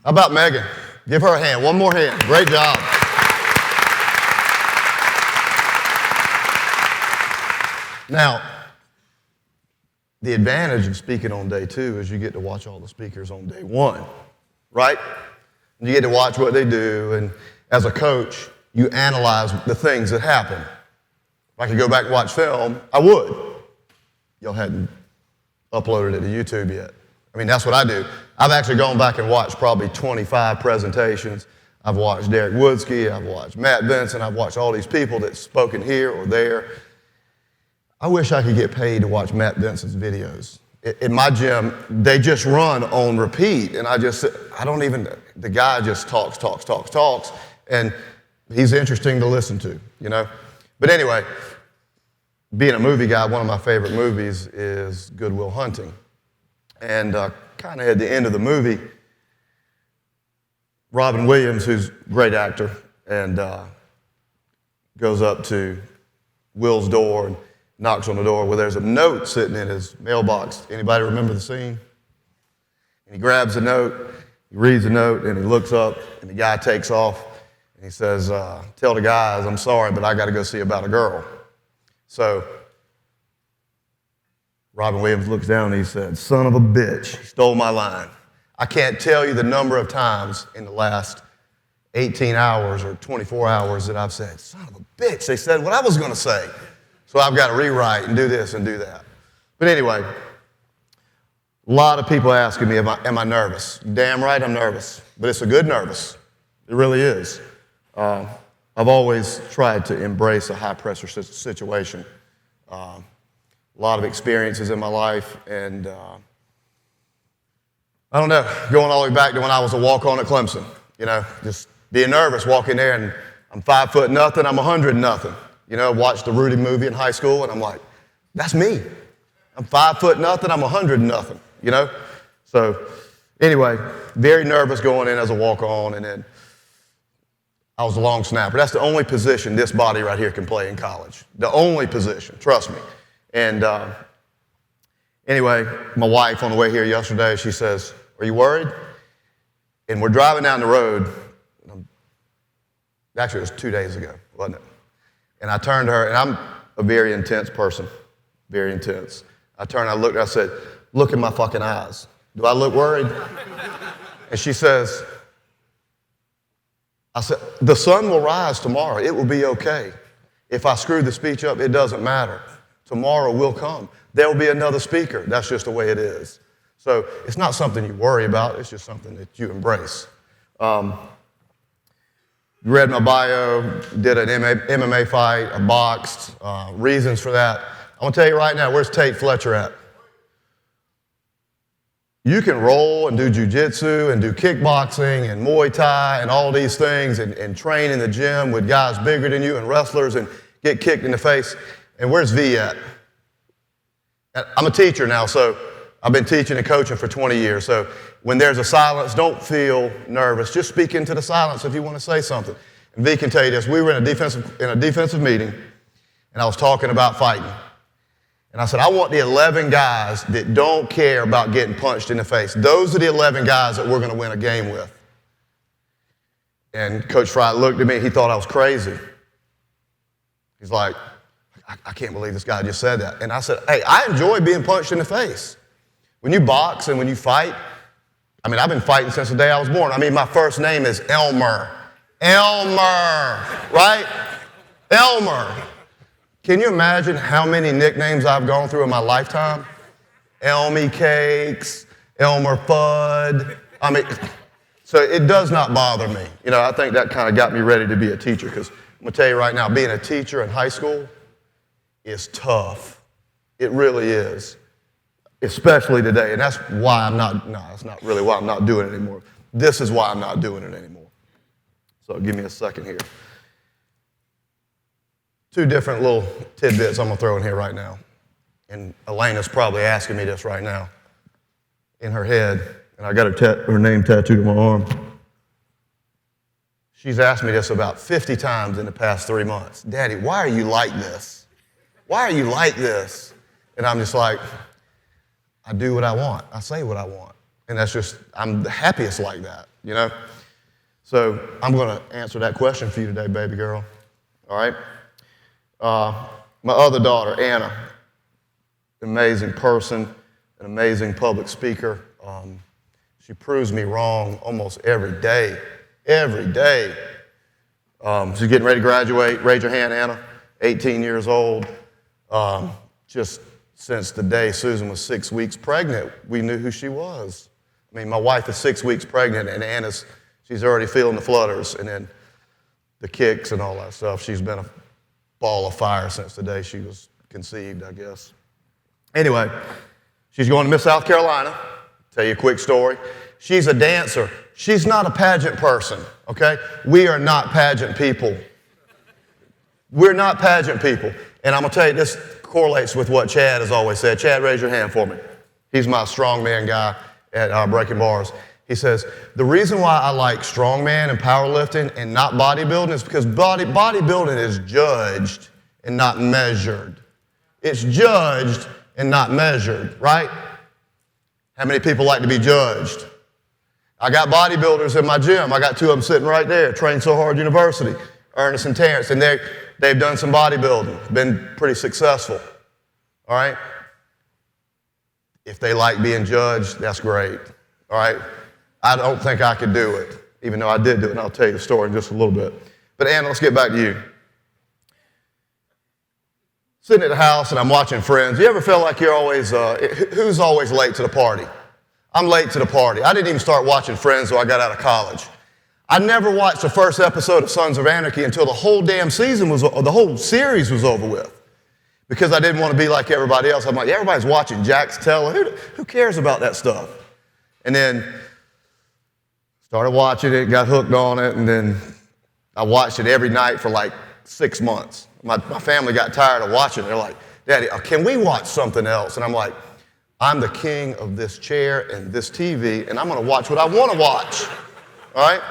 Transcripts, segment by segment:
How about Megan? Give her a hand. One more hand. Great job. Now, the advantage of speaking on day 2 is you get to watch all the speakers on day 1, right? You get to watch what they do, and as a coach, you analyze the things that happen. If I could go back and watch film, I would. Y'all hadn't uploaded it to YouTube yet. I mean, that's what I do. I've actually gone back and watched probably 25 presentations. I've watched Derek Woodsky, I've watched Matt Benson, I've watched all these people that's spoken here or there. I wish I could get paid to watch Matt Benson's videos. In my gym, they just run on repeat, and the guy just talks, and he's interesting to listen to, you know? But anyway, being a movie guy, one of my favorite movies is Good Will Hunting. And kind of at the end of the movie, Robin Williams, who's a great actor, and goes up to Will's door and knocks on the door where there's a note sitting in his mailbox. Anybody remember the scene? And he grabs the note, he reads the note, and he looks up, and the guy takes off, and he says, tell the guys, I'm sorry, but I got to go see about a girl. So Robin Williams looks down and he said, son of a bitch, he stole my line. I can't tell you the number of times in the last 18 hours or 24 hours that I've said, son of a bitch, they said what I was going to say. So I've got to rewrite and do this and do that. But anyway, a lot of people asking me, am I nervous? Damn right I'm nervous, but it's a good nervous. It really is. I've always tried to embrace a high-pressure situation. A lot of experiences in my life, and I don't know, going all the way back to when I was a walk-on at Clemson, you know, just being nervous, walking there, and I'm 5'0", I'm 100. You know, watched the Rudy movie in high school, and I'm like, that's me. I'm 5'0", I'm 100, you know? So anyway, very nervous going in as a walk-on, and then I was a long snapper. That's the only position this body right here can play in college. The only position, trust me. And anyway, my wife on the way here yesterday, she says, are you worried? And we're driving down the road. Actually, it was 2 days ago, wasn't it? And I turned to her, and I'm a very intense person, very intense. I turned, I looked, I said, look in my fucking eyes. Do I look worried? And she says, I said, the sun will rise tomorrow. It will be okay. If I screw the speech up, it doesn't matter. Tomorrow will come. There will be another speaker. That's just the way it is. So it's not something you worry about. It's just something that you embrace. Read my bio, did an MMA fight, I boxed, reasons for that. I'm going to tell you right now, where's Tate Fletcher at? You can roll and do jiu-jitsu and do kickboxing and Muay Thai and all these things and train in the gym with guys bigger than you and wrestlers and get kicked in the face. And where's V at? I'm a teacher now, so I've been teaching and coaching for 20 years. So when there's a silence, don't feel nervous. Just speak into the silence if you want to say something. And V can tell you this. We were in a defensive meeting, and I was talking about fighting. And I said, I want the 11 guys that don't care about getting punched in the face. Those are the 11 guys that we're going to win a game with. And Coach Fry looked at me, and he thought I was crazy. He's like, I can't believe this guy just said that. And I said, hey, I enjoy being punched in the face. When you box and when you fight, I mean, I've been fighting since the day I was born. I mean, my first name is Elmer. Elmer, right? Elmer. Can you imagine how many nicknames I've gone through in my lifetime? Elmy Cakes, Elmer Fudd. I mean, so it does not bother me. You know, I think that kind of got me ready to be a teacher, because I'm going to tell you right now, being a teacher in high school is tough. It really is, especially today. And that's why that's not really why I'm not doing it anymore. This is why I'm not doing it anymore. So give me a second here. 2 different little tidbits I'm going to throw in here right now. And Elena's probably asking me this right now in her head. And I got her name tattooed on my arm. She's asked me this about 50 times in the past 3 months. Daddy, why are you like this? Why are you like this? And I'm just like, I do what I want. I say what I want. And that's just, I'm the happiest like that, you know? So I'm going to answer that question for you today, baby girl. All right? My other daughter, Anna, amazing person, an amazing public speaker. She proves me wrong almost every day. Every day. She's getting ready to graduate. Raise your hand, Anna. 18 years old. Just since the day Susan was 6 weeks pregnant, we knew who she was. I mean, my wife is 6 weeks pregnant, and she's already feeling the flutters, and then the kicks and all that stuff. She's been a ball of fire since the day she was conceived, I guess. Anyway, she's going to Miss South Carolina. Tell you a quick story. She's a dancer. She's not a pageant person, okay? We are not pageant people. We're not pageant people. And I'm going to tell you, this correlates with what Chad has always said. Chad, raise your hand for me. He's my strongman guy at Breaking Bars. He says, the reason why I like strongman and powerlifting and not bodybuilding is because bodybuilding is judged and not measured. It's judged and not measured, right? How many people like to be judged? I got bodybuilders in my gym. I got two of them sitting right there, Train So Hard University, Ernest and Terrence, and they've done some bodybuilding, been pretty successful, all right? If they like being judged, that's great, all right? I don't think I could do it, even though I did do it, and I'll tell you the story in just a little bit. But Anna, let's get back to you. Sitting at the house and I'm watching Friends. You ever feel like you're always, who's always late to the party? I'm late to the party. I didn't even start watching Friends until I got out of college. I never watched the first episode of Sons of Anarchy until the whole damn season the whole series was over with. Because I didn't want to be like everybody else. I'm like, everybody's watching Jax Teller. Who cares about that stuff? And then started watching it, got hooked on it, and then I watched it every night for like 6 months. My family got tired of watching it. They're like, Daddy, can we watch something else? And I'm like, I'm the king of this chair and this TV, and I'm going to watch what I want to watch. All right?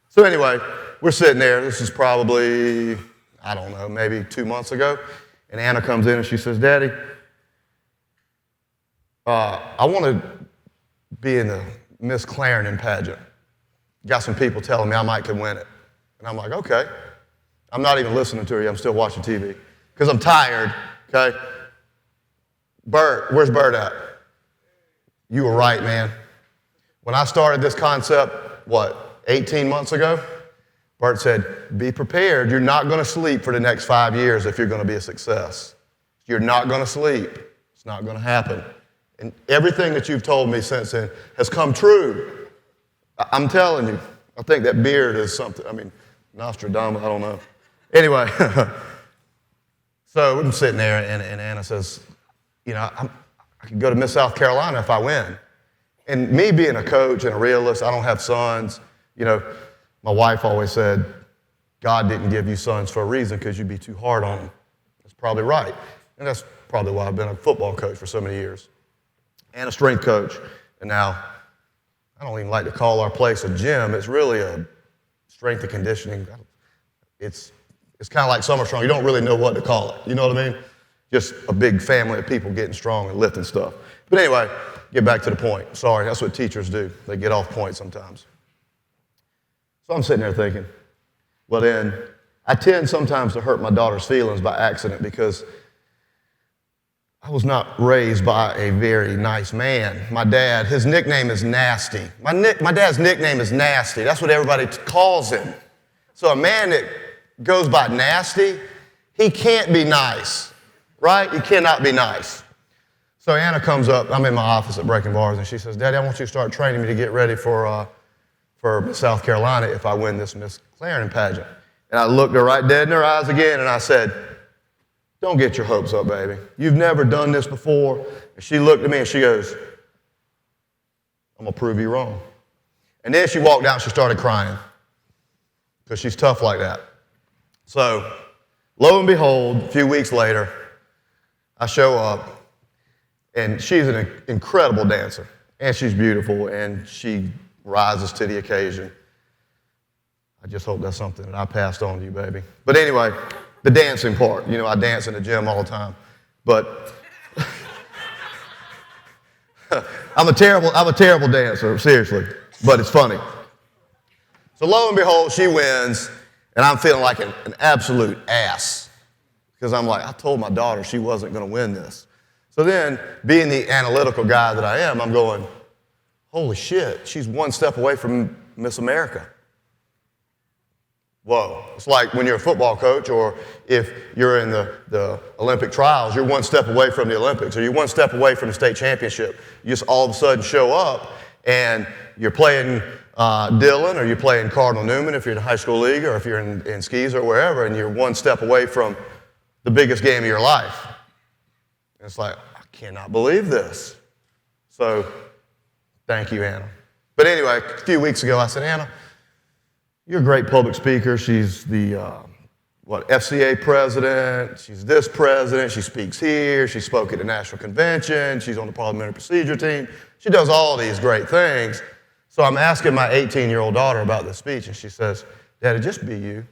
So anyway, we're sitting there. This is probably, I don't know, maybe 2 months ago. And Anna comes in and she says, Daddy, I want to be in the Miss Clarendon pageant. Got some people telling me I might could win it. And I'm like, okay. I'm not even listening to you. I'm still watching TV because I'm tired, okay? Bert, where's Bert at? You were right, man. When I started this concept, 18 months ago, Bert said, be prepared. You're not going to sleep for the next 5 years if you're going to be a success. You're not going to sleep. It's not going to happen. And everything that you've told me since then has come true. I'm telling you. I think that beard is something. I mean, Nostradamus, I don't know. Anyway, so I'm sitting there, and Anna says, you know, I could go to Miss South Carolina if I win. And me being a coach and a realist, I don't have sons. You know, my wife always said, God didn't give you sons for a reason because you'd be too hard on them. That's probably right. And that's probably why I've been a football coach for so many years. And a strength coach. And now, I don't even like to call our place a gym. It's really a strength and conditioning. It's kind of like SummerStrong. You don't really know what to call it. You know what I mean? Just a big family of people getting strong and lifting stuff. But anyway, get back to the point. Sorry, that's what teachers do. They get off point sometimes. So I'm sitting there thinking, well then, I tend sometimes to hurt my daughter's feelings by accident because I was not raised by a very nice man. My dad, his nickname is Nasty. My dad's nickname is Nasty. That's what everybody calls him. So a man that goes by Nasty, he can't be nice, right? He cannot be nice. So Anna comes up. I'm in my office at Breaking Bars, and she says, Daddy, I want you to start training me to get ready for Miss South Carolina if I win this Miss Clarendon pageant. And I looked her right dead in her eyes again, and I said, don't get your hopes up, baby. You've never done this before. And she looked at me, and she goes, I'm going to prove you wrong. And then she walked out, and she started crying because she's tough like that. So, lo and behold, a few weeks later, I show up, and she's an incredible dancer, and she's beautiful, and she rises to the occasion. I just hope that's something that I passed on to you, baby. But anyway, the dancing part. You know, I dance in the gym all the time. But I'm a terrible dancer, seriously, but it's funny. So lo and behold, she wins, and I'm feeling like an absolute ass because I'm like, I told my daughter she wasn't going to win this. So then, being the analytical guy that I am, I'm going, holy shit, she's one step away from Miss America. Whoa. It's like when you're a football coach or if you're in the Olympic trials, you're one step away from the Olympics or you're one step away from the state championship. You just all of a sudden show up and you're playing Dillon or you're playing Cardinal Newman if you're in the high school league or if you're in skis or wherever and you're one step away from the biggest game of your life. And it's like, I cannot believe this. So thank you, Anna. But anyway, a few weeks ago I said, Anna, you're a great public speaker. She's the, FCA president. She's this president. She speaks here. She spoke at the national convention. She's on the parliamentary procedure team. She does all these great things. So I'm asking my 18-year-old daughter about this speech, and she says, Daddy, just be you.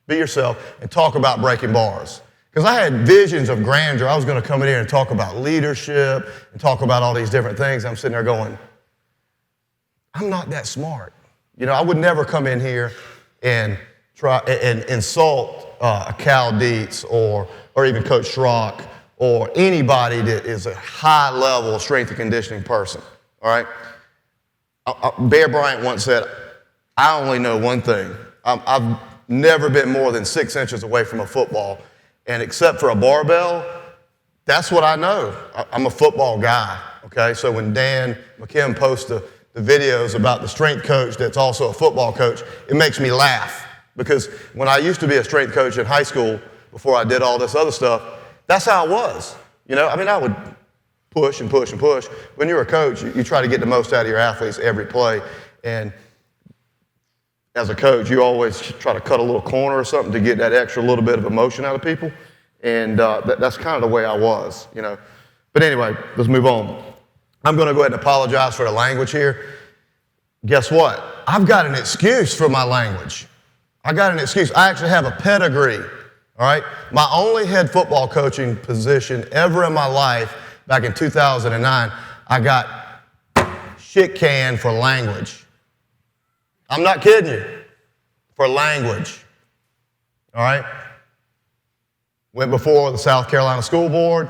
Be yourself and talk about breaking bars. Because I had visions of grandeur. I was going to come in here and talk about leadership and talk about all these different things. I'm sitting there going, I'm not that smart. You know, I would never come in here and try and insult a Cal Dietz or even Coach Schrock or anybody that is a high-level strength and conditioning person, all right? Bear Bryant once said, I only know one thing. I've never been more than 6 inches away from a football, and except for a barbell, that's what I know. I'm a football guy, okay? So when Dan McKim posts the videos about the strength coach that's also a football coach, it makes me laugh because when I used to be a strength coach in high school before I did all this other stuff, that's how it was. You know, I mean, I would push and push and push. When you're a coach, you try to get the most out of your athletes every play, and as a coach, you always try to cut a little corner or something to get that extra little bit of emotion out of people, and that's kind of the way I was, you know. But anyway, let's move on. I'm going to go ahead and apologize for the language here. Guess what? I've got an excuse for my language. I got an excuse. I actually have a pedigree, all right? My only head football coaching position ever in my life, back in 2009, I got shit canned for language. I'm not kidding you. For language, all right? Went before the South Carolina School Board,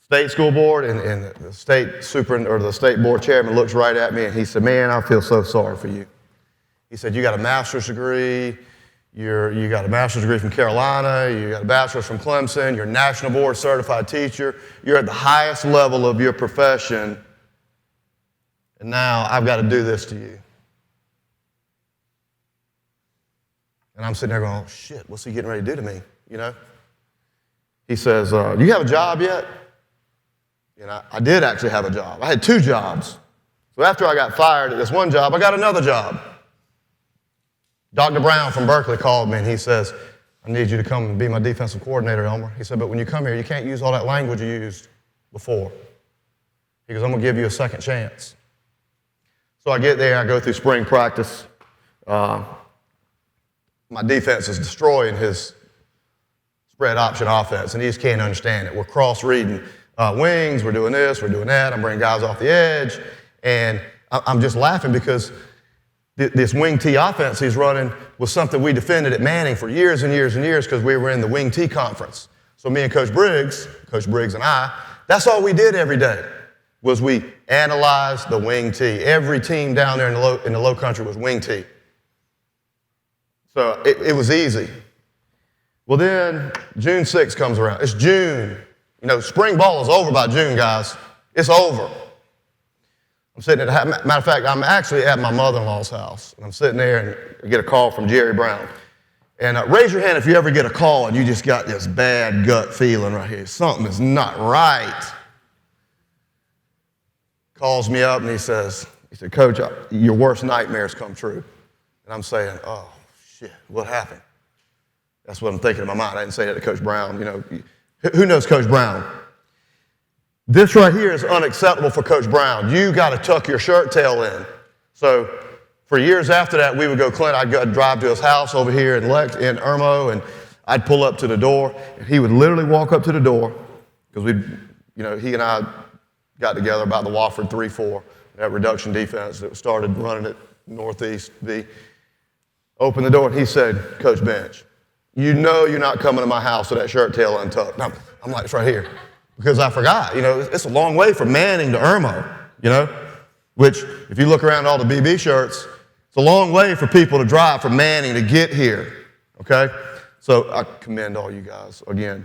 state school board, and the state board chairman looks right at me and he said, man, I feel so sorry for you. He said, you got a master's degree, you got a master's degree from Carolina, you got a bachelor's from Clemson, you're a national board certified teacher, you're at the highest level of your profession, and now I've got to do this to you. And I'm sitting there going, oh, shit, what's he getting ready to do to me, you know? He says, do you have a job yet? And I did actually have a job. I had 2 jobs. So after I got fired at this one job, I got another job. Dr. Brown from Berkeley called me and he says, I need you to come and be my defensive coordinator, Elmer. He said, but when you come here, you can't use all that language you used before. He goes, I'm going to give you a second chance. So I get there, I go through spring practice. My defense is destroying his spread option offense, and he just can't understand it. We're cross-reading wings, we're doing this, we're doing that. I'm bringing guys off the edge, and I'm just laughing because this wing T offense he's running was something we defended at Manning for years and years and years because we were in the wing T conference. So me and Coach Briggs and I, that's all we did every day was we analyzed the wing T. Every team down there in the low country was wing T. So it was easy. Well, then June 6th comes around. It's June. You know, spring ball is over by June, guys. It's over. I'm sitting at, matter of fact, I'm actually at my mother-in-law's house. And I'm sitting there and I get a call from Jerry Brown. And raise your hand if you ever get a call and you just got this bad gut feeling right here. Something is not right. Calls me up and he said, Coach, your worst nightmares come true. And I'm saying, oh, shit, what happened? That's what I'm thinking in my mind. I didn't say that to Coach Brown. You know, who knows Coach Brown? This right here is unacceptable for Coach Brown. You got to tuck your shirt tail in. So for years after that, we would go, Clint, I'd go drive to his house over here in Irmo, and I'd pull up to the door. And he would literally walk up to the door because he and I got together about the Wofford 3-4, that reduction defense that started running at Northeast V. Opened the door, and he said, Coach Bench, you know you're not coming to my house with that shirt tail untucked. No, I'm like, it's right here. Because I forgot, it's a long way from Manning to Irmo, which if you look around all the BB shirts, it's a long way for people to drive from Manning to get here, okay? So I commend all you guys again.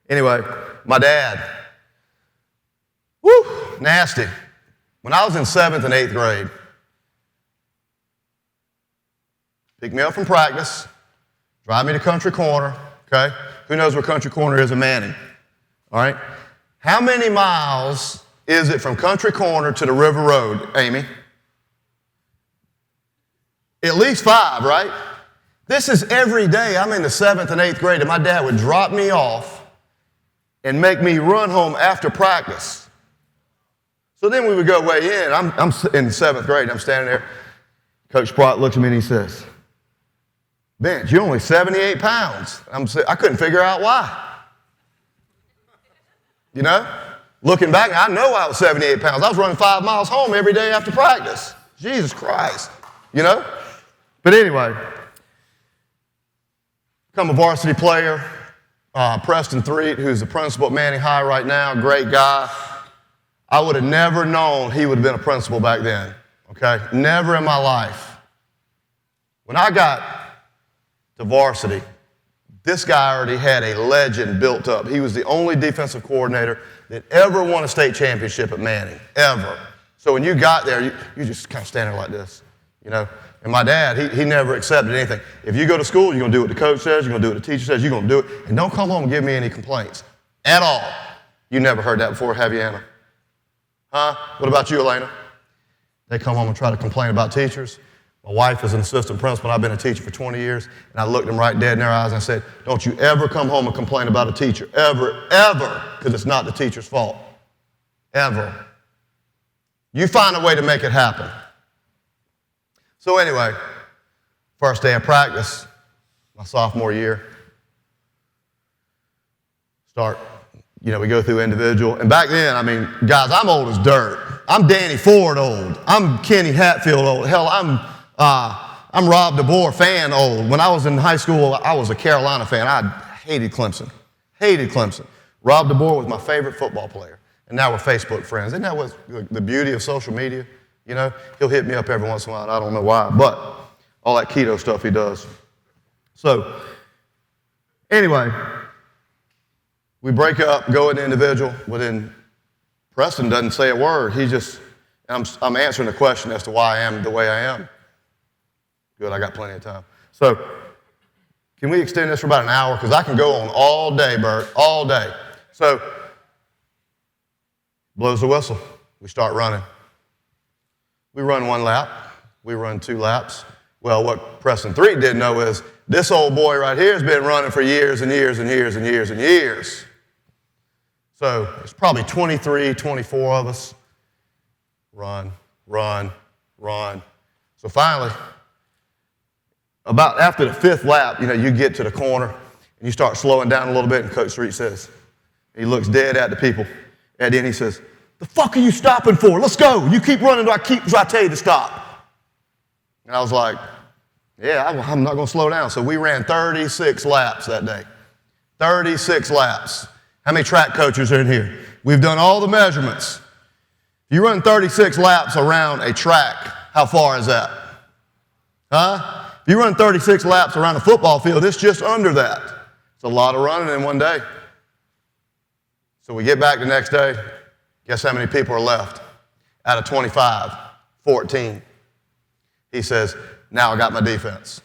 Anyway, my dad, nasty. When I was in 7th and 8th grade, picked me up from practice, drive me to Country Corner, okay? Who knows where Country Corner is in Manning? All right? How many miles is it from Country Corner to the River Road, Amy? At least 5, right? This is every day. I'm in the 7th and 8th grade, and my dad would drop me off and make me run home after practice. So then we would go weigh in. I'm in 7th grade. I'm standing there. Coach Sprott looks at me and he says, Bench, you're only 78 pounds. I couldn't figure out why. Looking back, I know I was 78 pounds. I was running 5 miles home every day after practice. Jesus Christ, But anyway, become a varsity player. Preston Threet, who's the principal at Manning High right now, great guy. I would have never known he would have been a principal back then, okay? Never in my life. When I got to varsity, this guy already had a legend built up. He was the only defensive coordinator that ever won a state championship at Manning, ever. So when you got there, you just kind of standing like this, And my dad, he never accepted anything. If you go to school, you're going to do what the coach says, you're going to do what the teacher says, you're going to do it, and don't come home and give me any complaints at all. You never heard that before, have you, Anna? Huh? What about you, Elena? They come home and try to complain about teachers. My wife is an assistant principal, and I've been a teacher for 20 years, and I looked them right dead in their eyes and I said, don't you ever come home and complain about a teacher, ever, ever, because it's not the teacher's fault, ever. You find a way to make it happen. So anyway, first day of practice, my sophomore year, we go through individual. And back then, guys, I'm old as dirt. I'm Danny Ford old. I'm Kenny Hatfield old. Hell, I'm Rob DeBoer fan old. When I was in high school, I was a Carolina fan. I hated Clemson. Rob DeBoer was my favorite football player. And now we're Facebook friends. Isn't that what the beauty of social media? He'll hit me up every once in a while, and I don't know why, but all that keto stuff he does. So, anyway, we break up, go into individual. Well, then Preston doesn't say a word. I'm answering the question as to why I am the way I am. Good, I got plenty of time. So, can we extend this for about an hour? Because I can go on all day, Bert, all day. So, blows the whistle. We start running. We run 1 lap. We run 2 laps. Well, what Preston Threet didn't know is this old boy right here has been running for years and years and years and years and years. So it's probably 23, 24 of us. Run. So finally, about after the 5th lap, you get to the corner and you start slowing down a little bit, and Coach Threet says, he looks dead at the people. And then he says, the fuck are you stopping for? Let's go. You keep running till I tell you to stop. And I was like, yeah, I'm not going to slow down. So we ran 36 laps that day. 36 laps. How many track coaches are in here? We've done all the measurements. If you run 36 laps around a track, how far is that? Huh? If you run 36 laps around a football field, it's just under that. It's a lot of running in one day. So we get back the next day. Guess how many people are left? Out of 25, 14. He says, now I got my defense.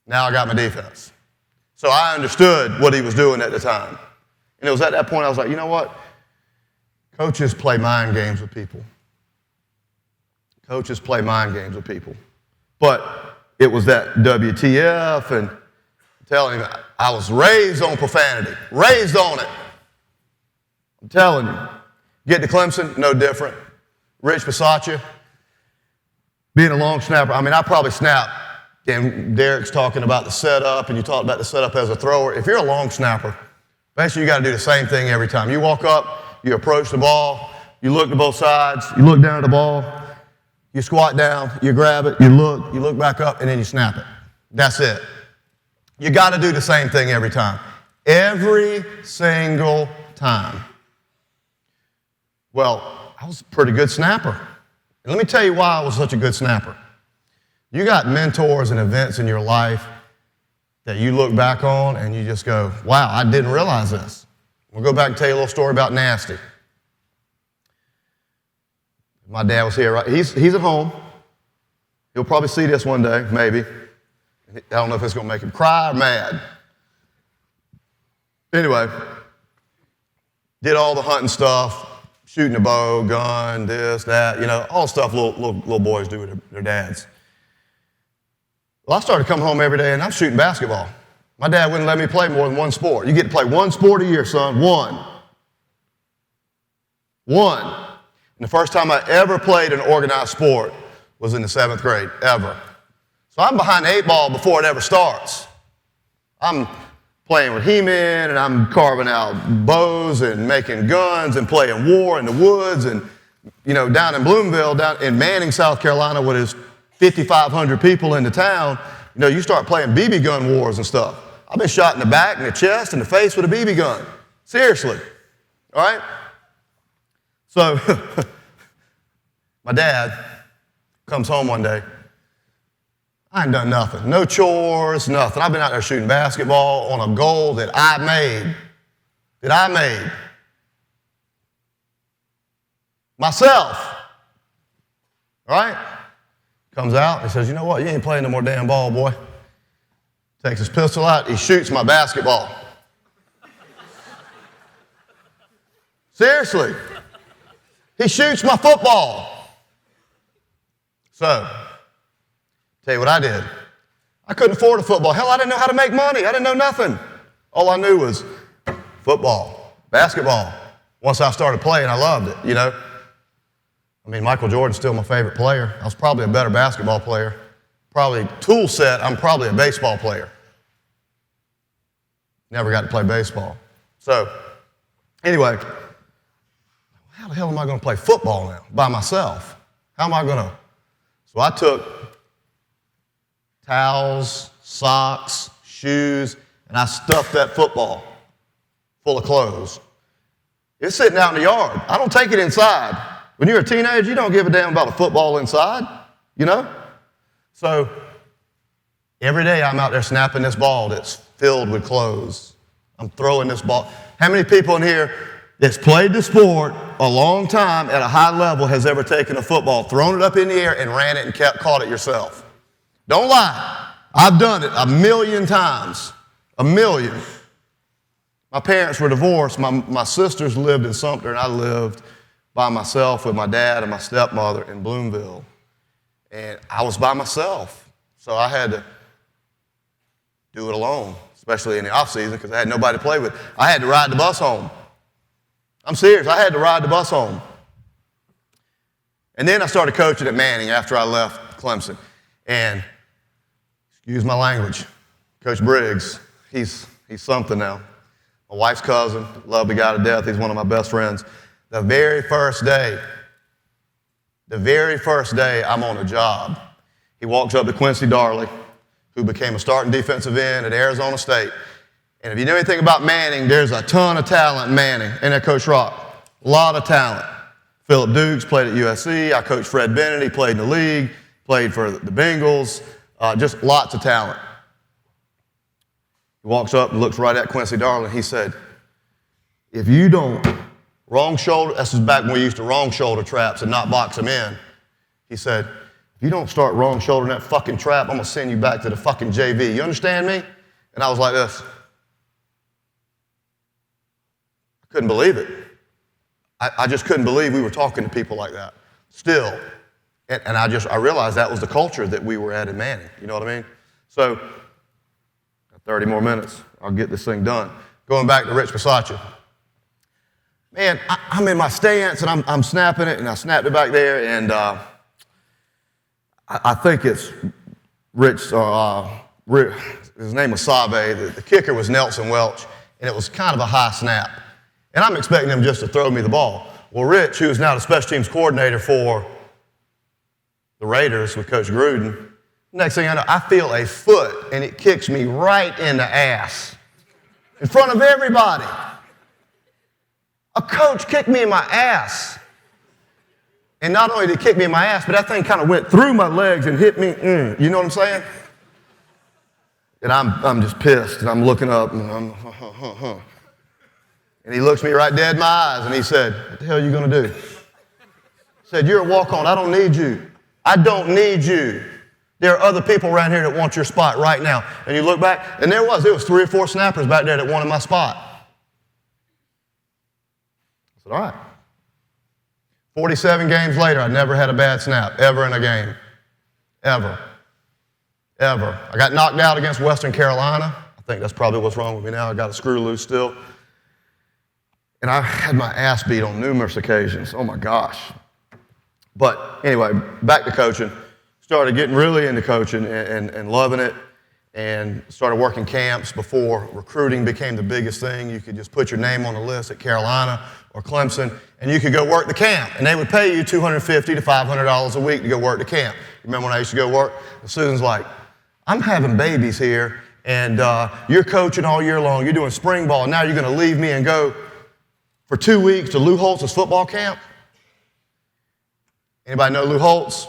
So I understood what he was doing at the time. And it was at that point I was like, you know what? Coaches play mind games with people. But it was that WTF, and I'm telling you, I was raised on profanity. Raised on it. I'm telling you. Get to Clemson, no different. Rich Bisaccia, being a long snapper, I probably snapped. And Derek's talking about the setup, and you talked about the setup as a thrower. If you're a long snapper, basically you got to do the same thing every time. You walk up, you approach the ball, you look to both sides, you look down at the ball, you squat down, you grab it, you look back up, and then you snap it. That's it. You got to do the same thing every time. Every single time. Well, I was a pretty good snapper. And let me tell you why I was such a good snapper. You got mentors and events in your life that you look back on and you just go, wow, I didn't realize this. We'll go back and tell you a little story about Nasty. My dad was here, right? He's at home. He'll probably see this one day, maybe. I don't know if it's going to make him cry or mad. Anyway, did all the hunting stuff, shooting a bow, gun, this, that, all the stuff little boys do with their dads. Well, I started coming home every day, and I'm shooting basketball. My dad wouldn't let me play more than one sport. You get to play one sport a year, son, one. And the first time I ever played an organized sport was in the 7th grade, ever. So I'm behind the 8 ball before it ever starts. I'm playing with He-Man, and I'm carving out bows and making guns and playing war in the woods. And, down in Bloomville, down in Manning, South Carolina, where there's 5,500 people in the town, you start playing BB gun wars and stuff. I've been shot in the back, in the chest, in the face with a BB gun. Seriously. All right? So, my dad comes home one day. I ain't done nothing. No chores, nothing. I've been out there shooting basketball on a goal that I made. Myself. All right? Comes out, he says, you know what? You ain't playing no more damn ball, boy. Takes his pistol out, he shoots my basketball. Seriously. He shoots my football. So, tell you what I did. I couldn't afford a football. Hell, I didn't know how to make money. I didn't know nothing. All I knew was football, basketball. Once I started playing, I loved it, Michael Jordan's still my favorite player. I was probably a better basketball player. Probably tool set, I'm probably a baseball player. Never got to play baseball. So, anyway, how the hell am I going to play football now by myself? How am I going to? So I took towels, socks, shoes, and I stuffed that football full of clothes. It's sitting out in the yard. I don't take it inside. When you're a teenager, you don't give a damn about a football inside, So every day I'm out there snapping this ball that's filled with clothes. I'm throwing this ball. How many people in here that's played the sport a long time at a high level has ever taken a football, thrown it up in the air, and ran it and caught it yourself? Don't lie. I've done it 1,000,000 times. 1,000,000. My parents were divorced. My sisters lived in Sumter, and I lived by myself with my dad and my stepmother in Bloomville. And I was by myself. So I had to do it alone, especially in the off season because I had nobody to play with. I had to ride the bus home. I'm serious. I had to ride the bus home. And then I started coaching at Manning after I left Clemson. And, excuse my language, Coach Briggs, he's something now. My wife's cousin, love the guy to death. He's one of my best friends. The very first day I'm on the job, he walks up to Quincy Darley, who became a starting defensive end at Arizona State. And if you know anything about Manning, there's a ton of talent in Manning. Ain't that Coach Rock? A lot of talent. Philip Dukes played at USC. I coached Fred Bennett. He played in the league, played for the Bengals. Just lots of talent. He walks up and looks right at Quincy Darley. He said, if you don't wrong shoulder, this is back when we used to wrong shoulder traps and not box them in. He said, if you don't start wrong shouldering that fucking trap, I'm going to send you back to the fucking JV. You understand me? And I was like this. I couldn't believe it. I just couldn't believe we were talking to people like that still. And I realized that was the culture that we were at in Manning. You know what I mean? So, 30 more minutes. I'll get this thing done. Going back to Rich Versace. Man, I'm in my stance, and I'm snapping it, and I snapped it back there, and I think it's Rich, his name was Save. The kicker was Nelson Welch, and it was kind of a high snap. And I'm expecting him just to throw me the ball. Well, Rich, who is now the special teams coordinator for the Raiders with Coach Gruden, next thing I know, I feel a foot, and it kicks me right in the ass in front of everybody. A coach kicked me in my ass. And not only did it kick me in my ass, but that thing kind of went through my legs and hit me. You know what I'm saying? And I'm just pissed, and I'm looking up, and And he looks me right dead in my eyes, and he said, "What the hell are you going to do?" He said, "You're a walk-on. I don't need you. I don't need you. There are other people around here that want your spot right now." And you look back, and there was 3 or 4 snappers back there that wanted my spot. I said, all right. 47 games later, I never had a bad snap, ever in a game. Ever. Ever. I got knocked out against Western Carolina. I think that's probably what's wrong with me now. I got a screw loose still. And I had my ass beat on numerous occasions. Oh, my gosh. But anyway, back to coaching. Started getting really into coaching and loving it, and started working camps before recruiting became the biggest thing. You could just put your name on the list at Carolina or Clemson, and you could go work the camp, and they would pay you $250 to $500 a week to go work the camp. Remember when I used to go work? And Susan's like, "I'm having babies here, and you're coaching all year long. You're doing spring ball, and now you're going to leave me and go for 2 weeks to Lou Holtz's football camp?" Anybody know Lou Holtz?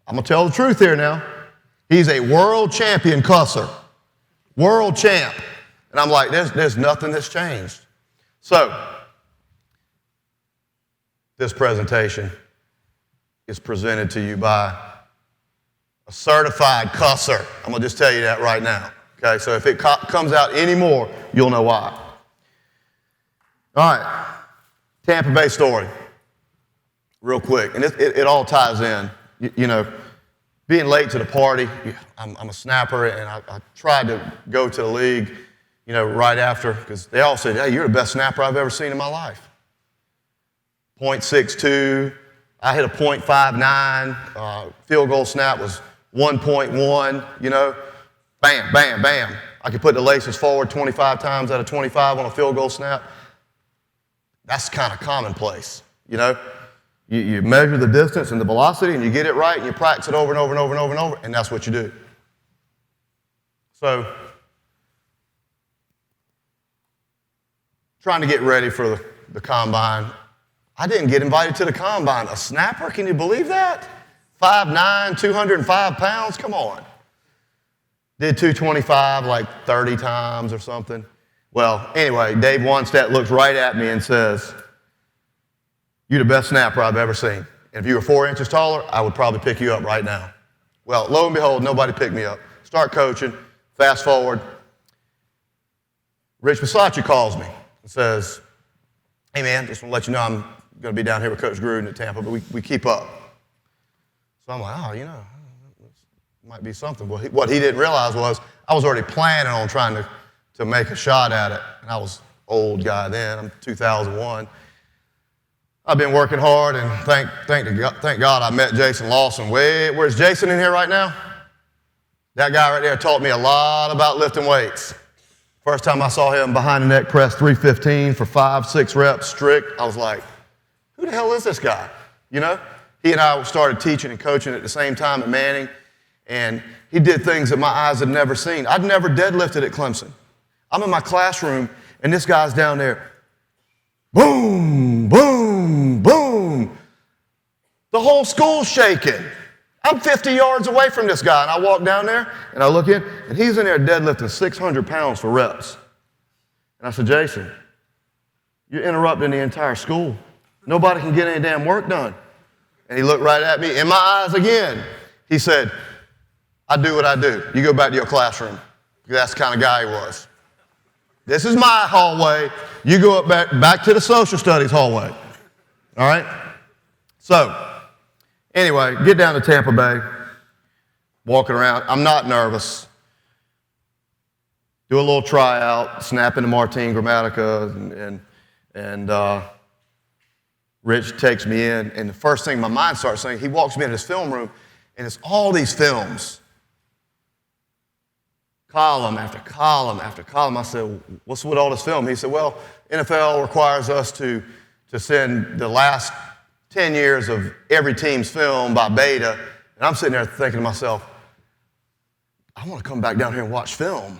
I'm going to tell the truth here now. He's a world champion cusser. World champ. And I'm like, there's nothing that's changed. So, this presentation is presented to you by a certified cusser. I'm going to just tell you that right now. Okay, so if it comes out anymore, you'll know why. All right, Tampa Bay story. Real quick, and it all ties in. You know, being late to the party, I'm a snapper, and I tried to go to the league, you know, right after, because they all said, "Hey, you're the best snapper I've ever seen in my life." .62, I hit a .59, field goal snap was 1.1, you know, bam, bam, bam. I could put the laces forward 25 times out of 25 on a field goal snap. That's kind of commonplace, you know. You measure the distance and the velocity, and you get it right, and you practice it over and over and over and over and over, and that's what you do. So, trying to get ready for the combine, I didn't get invited to the combine. A snapper, can you believe that? 5'9", 205 pounds, come on. Did 225 like 30 times or something. Well, anyway, Dave Wanstead looks right at me and says, "You're the best snapper I've ever seen. And if you were 4 inches taller, I would probably pick you up right now." Well, lo and behold, nobody picked me up. Start coaching. Fast forward. Rich Bisaccia calls me and says, "Hey, man, just want to let you know I'm going to be down here with Coach Gruden at Tampa, but we keep up." So I'm like, oh, you know, it might be something. Well, what he didn't realize was I was already planning on trying to make a shot at it. And I was an old guy then. I'm 2001. I've been working hard, and thank God I met Jason Lawson. Where's Jason in here right now? That guy right there taught me a lot about lifting weights. First time I saw him behind the neck press 315 for 5-6 reps strict, I was like, who the hell is this guy? You know? He and I started teaching and coaching at the same time at Manning, and he did things that my eyes had never seen. I'd never deadlifted at Clemson. I'm in my classroom, and this guy's down there. Boom, boom, boom. The whole school's shaking. I'm 50 yards away from this guy, and I walk down there, and I look in, and he's in there deadlifting 600 pounds for reps. And I said, "Jason, you're interrupting the entire school. Nobody can get any damn work done." And he looked right at me in my eyes again. He said, "I do what I do. You go back to your classroom." That's the kind of guy he was. This is my hallway. You go up back to the social studies hallway. All right? So, anyway, get down to Tampa Bay, walking around. I'm not nervous. Do a little tryout, snap into Martin Gramatica, and Rich takes me in, and the first thing my mind starts saying, he walks me in his film room, and it's all these films. Column after column after column. I said, "What's with all this film?" He said, "Well, NFL requires us to send the last 10 years of every team's film by beta, and I'm sitting there thinking to myself, I want to come back down here and watch film.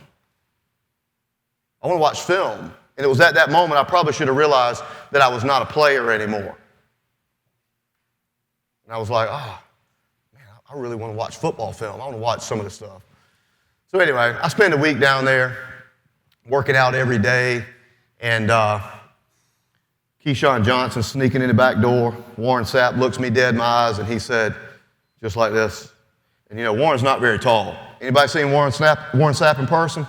I want to watch film. And it was at that moment I probably should have realized that I was not a player anymore. And I was like, man, I really want to watch football film. I want to watch some of this stuff. So anyway, I spend a week down there working out every day, and Keyshawn Johnson sneaking in the back door. Warren Sapp looks me dead in my eyes, and he said, just like this. And you know, Warren's not very tall. Anybody seen Warren Sapp in person?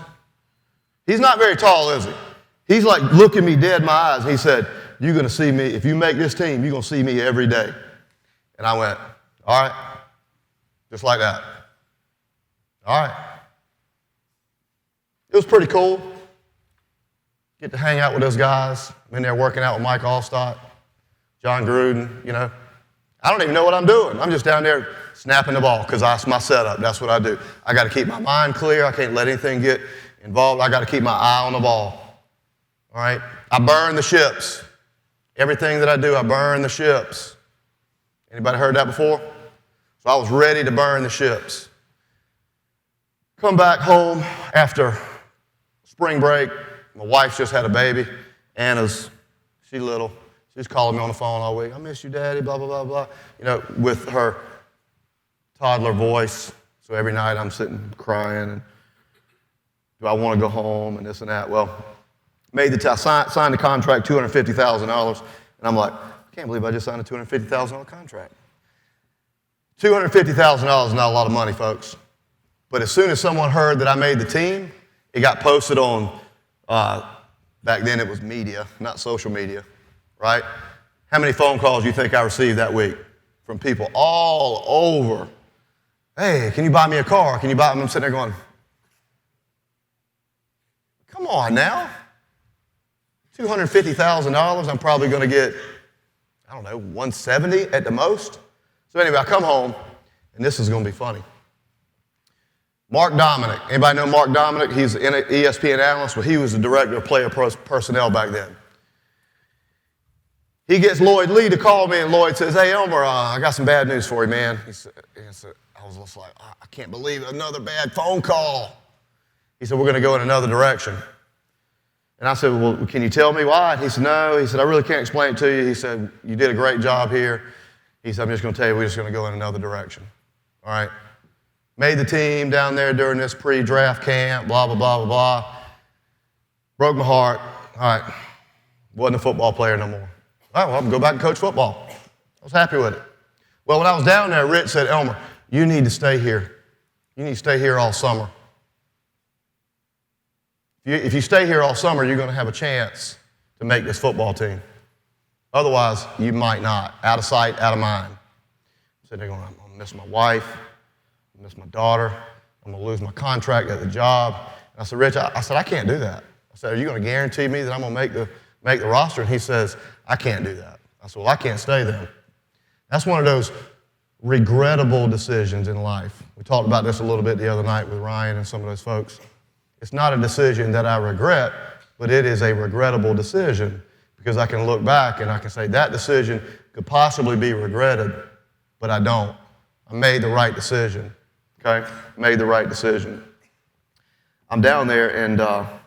He's not very tall, is he? He's like looking me dead in my eyes. And he said, you're going to see me. If you make this team, you're going to see me every day. And I went, all right. Just like that. All right. It was pretty cool. Get to hang out with those guys. I'm in there working out with Mike Allstott, John Gruden, you know. I don't even know what I'm doing. I'm just down there snapping the ball because that's my setup. That's what I do. I got to keep my mind clear. I can't let anything get involved. I got to keep my eye on the ball. All right? I burn the ships. Everything that I do, I burn the ships. Anybody heard that before? So I was ready to burn the ships. Come back home after spring break. My wife just had a baby. Anna's, she's little. She's calling me on the phone all week. I miss you, Daddy, blah, blah, blah, blah. You know, with her toddler voice. So every night I'm sitting crying and do I want to go home and this and that. Well, signed the contract, $250,000. And I'm like, I can't believe I just signed a $250,000 contract. $250,000 is not a lot of money, folks. But as soon as someone heard that I made the team, it got posted on, back then it was media, not social media, right? How many phone calls do you think I received that week from people all over? Hey, can you buy me a car? Can you buy me? I'm sitting there going, come on now. $250,000, I'm probably going to get, I don't know, $170 at the most. So anyway, I come home, and this is going to be funny. Mark Dominic. Anybody know Mark Dominic? He's an ESPN analyst, but he was the director of player personnel back then. He gets Lloyd Lee to call me, and Lloyd says, hey, Elmer, I got some bad news for you, man. He said, I was just like, I can't believe another bad phone call. He said, we're going to go in another direction. And I said, well, can you tell me why? And he said, no. He said, I really can't explain it to you. He said, you did a great job here. He said, I'm just going to tell you, we're just going to go in another direction. All right? Made the team down there during this pre-draft camp, blah, blah, blah, blah, blah. Broke my heart. All right. Wasn't a football player no more. All right, well, I'm going to go back and coach football. I was happy with it. Well, when I was down there, Rich said, Elmer, you need to stay here. You need to stay here all summer. If you stay here all summer, you're going to have a chance to make this football team. Otherwise, you might not. Out of sight, out of mind. I'm sitting there going, I'm going to miss my wife. I'm going to miss my daughter. I'm going to lose my contract at the job. And I said, Rich, I said, I can't do that. I said, are you going to guarantee me that I'm going to make the roster? And he says, I can't do that. I said, well, I can't stay then. That's one of those regrettable decisions in life. We talked about this a little bit the other night with Ryan and some of those folks. It's not a decision that I regret, but it is a regrettable decision because I can look back and I can say that decision could possibly be regretted, but I don't. I made the right decision, okay? Made the right decision. I'm down there and a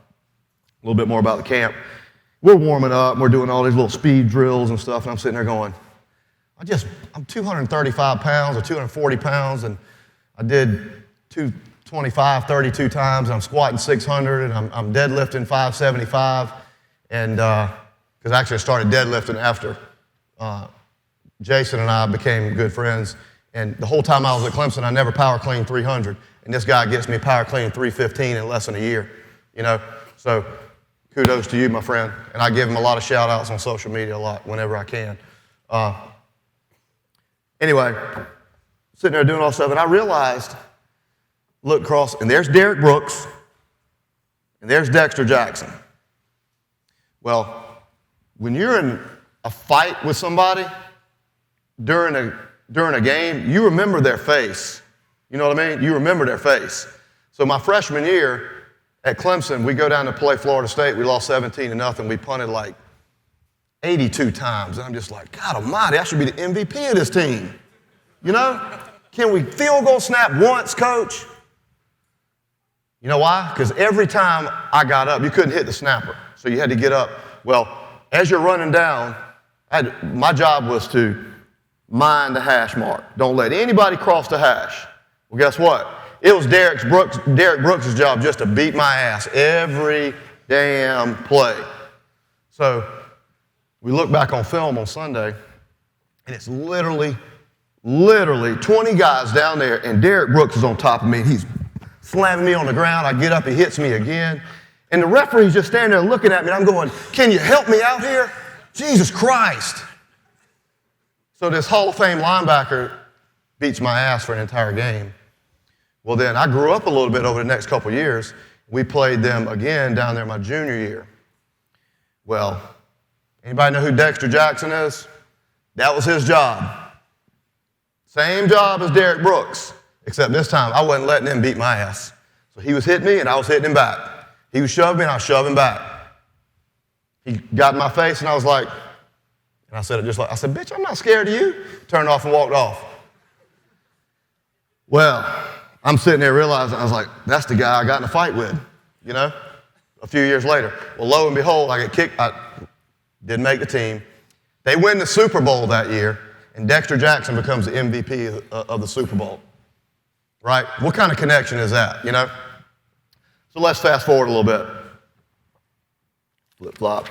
little bit more about the camp. We're warming up, and we're doing all these little speed drills and stuff, and I'm sitting there going, I'm 235 pounds or 240 pounds, and I did 225, 32 times, and I'm squatting 600, and I'm deadlifting 575, and because actually I started deadlifting after Jason and I became good friends, and the whole time I was at Clemson, I never power cleaned 300, and this guy gets me power clean 315 in less than a year, you know, so kudos to you, my friend, and I give him a lot of shout-outs on social media a lot whenever I can. Anyway, sitting there doing all stuff, and I realized, look across, and there's Derek Brooks, and there's Dexter Jackson. Well, when you're in a fight with somebody during a game, you remember their face. You know what I mean? You remember their face. So my freshman year At Clemson, we go down to play Florida State. We lost 17-0. We punted like 82 times. And I'm just like, God almighty, I should be the MVP of this team. You know? Can we field goal snap once, coach? You know why? Because every time I got up, you couldn't hit the snapper. So you had to get up. Well, as you're running down, my job was to mind the hash mark. Don't let anybody cross the hash. Well, guess what? It was Derek Brooks' job just to beat my ass every damn play. So we look back on film on Sunday, and it's literally 20 guys down there, and Derek Brooks is on top of me, and he's slamming me on the ground. I get up, he hits me again. And the referee's just standing there looking at me, and I'm going, can you help me out here? Jesus Christ. So this Hall of Fame linebacker beats my ass for an entire game. Well, then I grew up a little bit over the next couple years. We played them again down there my junior year. Well, anybody know who Dexter Jackson is? That was his job. Same job as Derek Brooks, except this time I wasn't letting him beat my ass. So he was hitting me and I was hitting him back. He was shoving me and I was shoving back. He got in my face and I was like, and I said it just like, I said, bitch, I'm not scared of you. Turned off and walked off. Well, I'm sitting there realizing, I was like, that's the guy I got in a fight with, you know, a few years later. Well, lo and behold, I get kicked. I didn't make the team. They win the Super Bowl that year, and Dexter Jackson becomes the MVP of the Super Bowl, right? What kind of connection is that, you know? So let's fast forward a little bit. Flip-flop.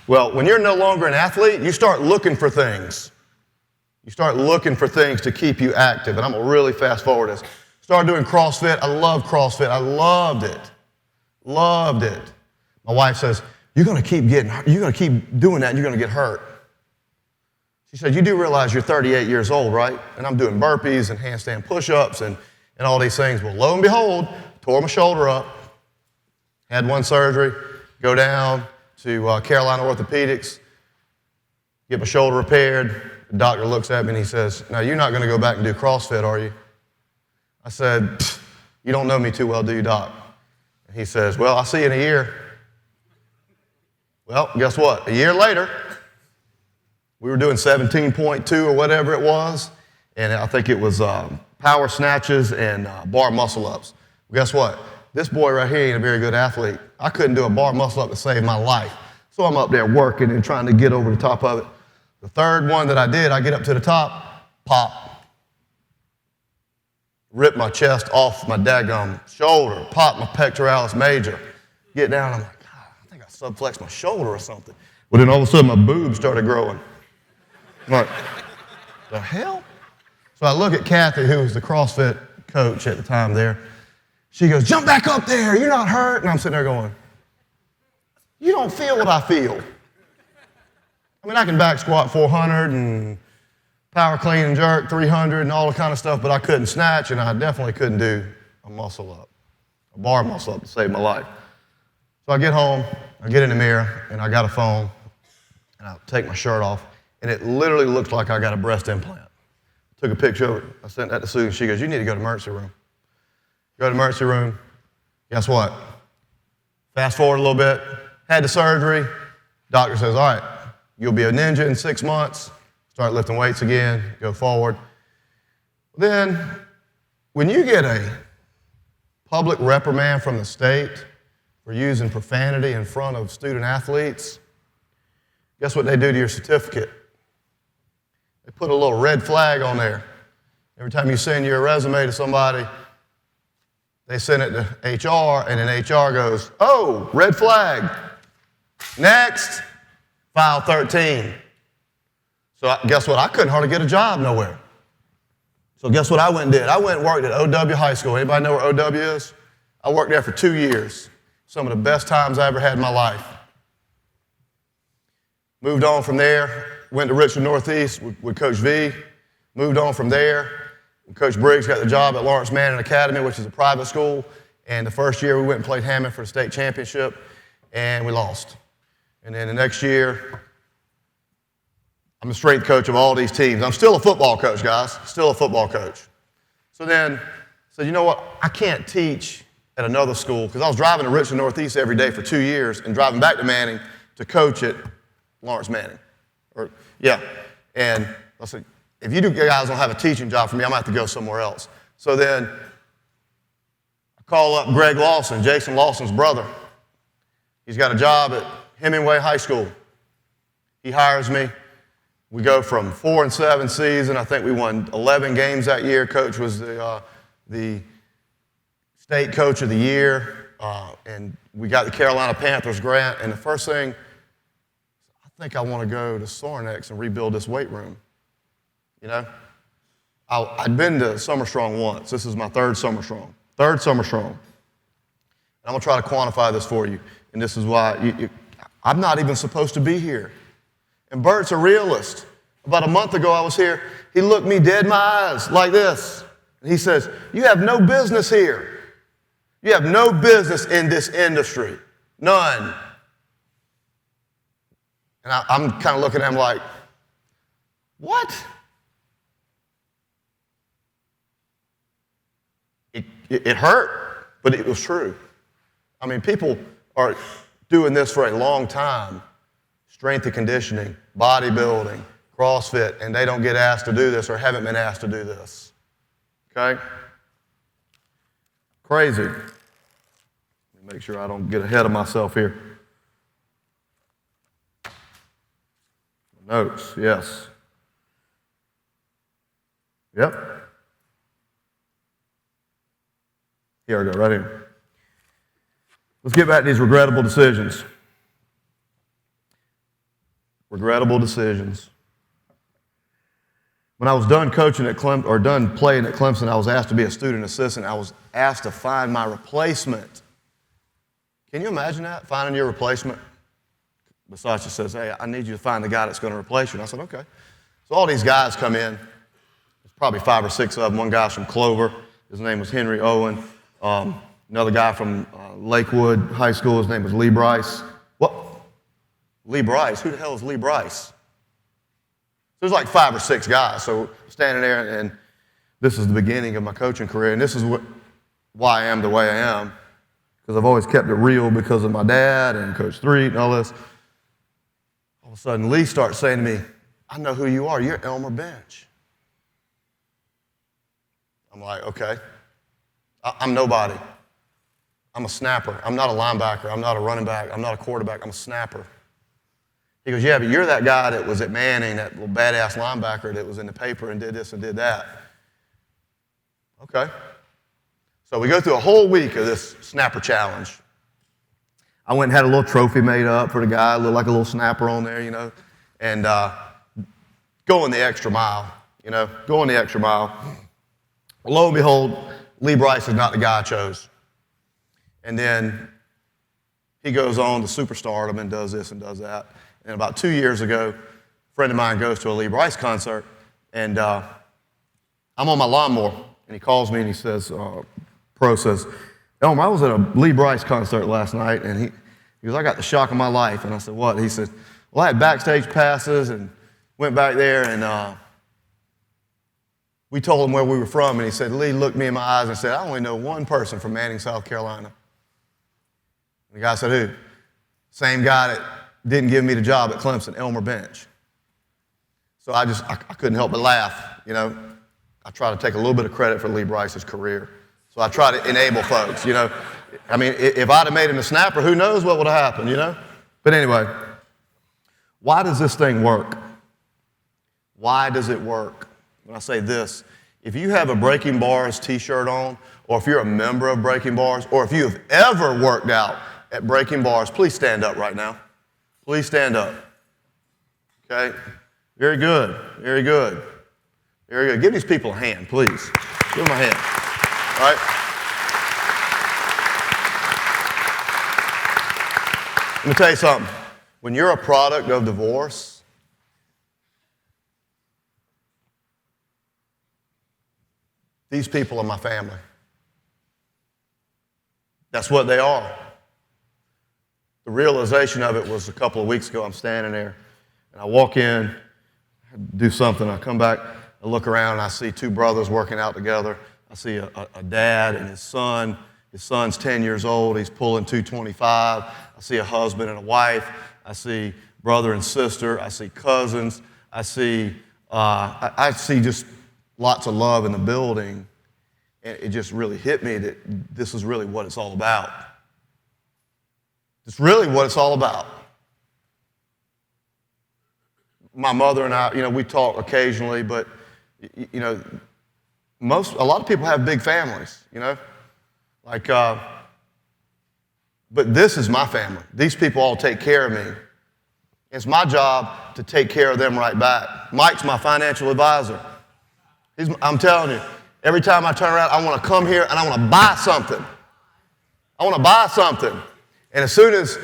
Well, when you're no longer an athlete, you start looking for things. You start looking for things to keep you active, and I'm going to really fast forward this. Started doing CrossFit. I love CrossFit. I loved it. Loved it. My wife says, you're going to keep doing that, and you're going to get hurt. She said, you do realize you're 38 years old, right? And I'm doing burpees and handstand push-ups and all these things. Well, lo and behold, tore my shoulder up, had one surgery, go down to Carolina Orthopedics, get my shoulder repaired. The doctor looks at me and he says, now you're not going to go back and do CrossFit, are you? I said, you don't know me too well, do you, doc? And he says, well, I'll see you in a year. Well, guess what? A year later, we were doing 17.2 or whatever it was, and I think it was power snatches and bar muscle-ups. Well, guess what? This boy right here ain't a very good athlete. I couldn't do a bar muscle-up to save my life. So I'm up there working and trying to get over the top of it. The third one that I did, I get up to the top, pop. Rip my chest off my daggum shoulder, pop my pectoralis major. Get down, I'm like, God, I think I subflexed my shoulder or something. Well, then all of a sudden my boobs started growing. I'm like, the hell? So I look at Kathy, who was the CrossFit coach at the time there. She goes, jump back up there, you're not hurt. And I'm sitting there going, you don't feel what I feel. I mean, I can back squat 400 and power clean and jerk 300 and all the kind of stuff, but I couldn't snatch, and I definitely couldn't do a muscle up, a bar muscle up to save my life. So I get home, I get in the mirror, and I got a phone, and I take my shirt off, and it literally looks like I got a breast implant. Took a picture of it, I sent that to Sue, and she goes, you need to go to emergency room. Go to emergency room, guess what? Fast forward a little bit, had the surgery, doctor says, all right, you'll be a ninja in 6 months, start lifting weights again, go forward. Then, when you get a public reprimand from the state for using profanity in front of student athletes, guess what they do to your certificate? They put a little red flag on there. Every time you send your resume to somebody, they send it to HR, and then HR goes, oh, red flag. Next, file 13. So guess what? I couldn't hardly get a job nowhere. So guess what I went and did? I went and worked at OW High School. Anybody know where OW is? I worked there for 2 years. Some of the best times I ever had in my life. Moved on from there, went to Richmond Northeast with Coach V. Moved on from there. Coach Briggs got the job at Lawrence Manning Academy, which is a private school. And the first year we went and played Hammond for the state championship, and we lost. And then the next year, I'm the strength coach of all these teams. I'm still a football coach, guys, still a football coach. So then I said, you know what, I can't teach at another school, because I was driving to Richmond Northeast every day for 2 years and driving back to Manning to coach at Lawrence Manning. And I said, if you guys don't have a teaching job for me, I'm going to have to go somewhere else. So then I call up Greg Lawson, Jason Lawson's brother. He's got a job at Hemingway High School. He hires me. We go from 4-7 season. I think we won 11 games that year. Coach was the state coach of the year. And we got the Carolina Panthers grant. And the first thing, I think I want to go to Sorinex and rebuild this weight room. You know? I'd been to SummerStrong once. This is my third SummerStrong. And I'm going to try to quantify this for you. And this is why I'm not even supposed to be here. And Bert's a realist. About a month ago, I was here. He looked me dead in my eyes like this. And he says, you have no business here. You have no business in this industry. None. And I'm kind of looking at him like, what? It hurt, but it was true. I mean, people are doing this for a long time. Strength and conditioning, bodybuilding, CrossFit, and they don't get asked to do this or haven't been asked to do this. Okay? Crazy. Let me make sure I don't get ahead of myself here. Notes, yes. Yep. Here we go, right here. Let's get back to these regrettable decisions. Regrettable decisions. When I was done coaching at Clemson, or done playing at Clemson, I was asked to be a student assistant. I was asked to find my replacement. Can you imagine that? Finding your replacement? Besides, just says, hey, I need you to find the guy that's going to replace you. And I said, okay. So all these guys come in. There's probably 5 or 6 of them. One guy's from Clover. His name was Henry Owen. Another guy from Lakewood High School. His name was Lee Bryce. What? Lee Bryce? Who the hell is Lee Bryce? There's like 5 or 6 guys. So standing there, and this is the beginning of my coaching career. And this is why I am the way I am. Because I've always kept it real because of my dad and Coach Threet and all this. All of a sudden, Lee starts saying to me, I know who you are. You're Elmer Bench. I'm like, okay. I'm nobody. I'm a snapper. I'm not a linebacker. I'm not a running back. I'm not a quarterback. I'm a snapper. He goes, yeah, but you're that guy that was at Manning, that little badass linebacker that was in the paper and did this and did that. Okay. So we go through a whole week of this snapper challenge. I went and had a little trophy made up for the guy, looked like a little snapper on there, you know, and going the extra mile, you know, going the extra mile. Lo and behold, Lee Bryce is not the guy I chose. And then he goes on to superstardom and does this and does that. And about 2 years ago, a friend of mine goes to a Lee Bryce concert, and I'm on my lawnmower, and he calls me and he says, Pro says, Elmer, I was at a Lee Bryce concert last night, and he goes, I got the shock of my life. And I said, what? He said, well, I had backstage passes and went back there, and we told him where we were from, and he said, Lee looked me in my eyes and said, I only know one person from Manning, South Carolina. And the guy said, who? Same guy that didn't give me the job at Clemson, Elmer Bench. So I couldn't help but laugh, you know. I try to take a little bit of credit for Lee Bryce's career. So I try to enable folks, you know. I mean, if I'd have made him a snapper, who knows what would have happened, you know? But anyway, why does this thing work? Why does it work? When I say this, if you have a Breaking Bars t-shirt on, or if you're a member of Breaking Bars, or if you have ever worked out at Breaking Bars, please stand up right now. Please stand up. Okay? Very good. Very good. Very good. Give these people a hand, please. Give them a hand. All right? Let me tell you something. When you're a product of divorce, these people are my family. That's what they are. The realization of it was a couple of weeks ago. I'm standing there, and I walk in, do something. I come back, I look around, and I see 2 brothers working out together. I see a dad and his son His son's 10 years old. He's pulling 225. I see a husband and a wife. I see brother and sister. I see cousins. I see just lots of love in the building. And it just really hit me that this is really what it's all about. It's really what it's all about. My mother and I, we talk occasionally, but, a lot of people have big families, Like, but this is my family. These people all take care of me. It's my job to take care of them right back. Mike's my financial advisor. I'm telling you, every time I turn around, I want to come here and I want to buy something. I want to buy something. And as soon as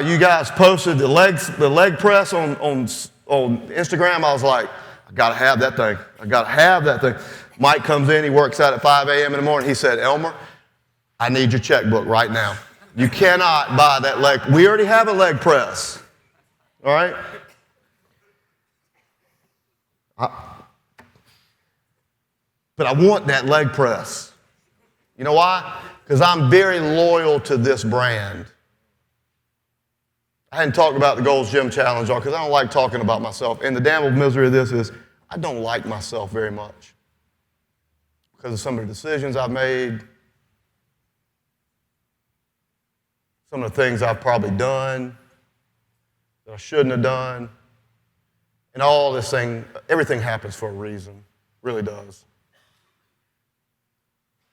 you guys posted the leg press on Instagram, I was like, I got to have that thing. I got to have that thing. Mike comes in. He works out at 5 a.m. in the morning. He said, Elmer, I need your checkbook right now. You cannot buy that leg. We already have a leg press. All right? But I want that leg press. You know why? Because I'm very loyal to this brand. I hadn't talked about the Gold's Gym Challenge, because I don't like talking about myself. And the damn old misery of this is I don't like myself very much because of some of the decisions I've made, some of the things I've probably done that I shouldn't have done. And all this thing, everything happens for a reason. Really does.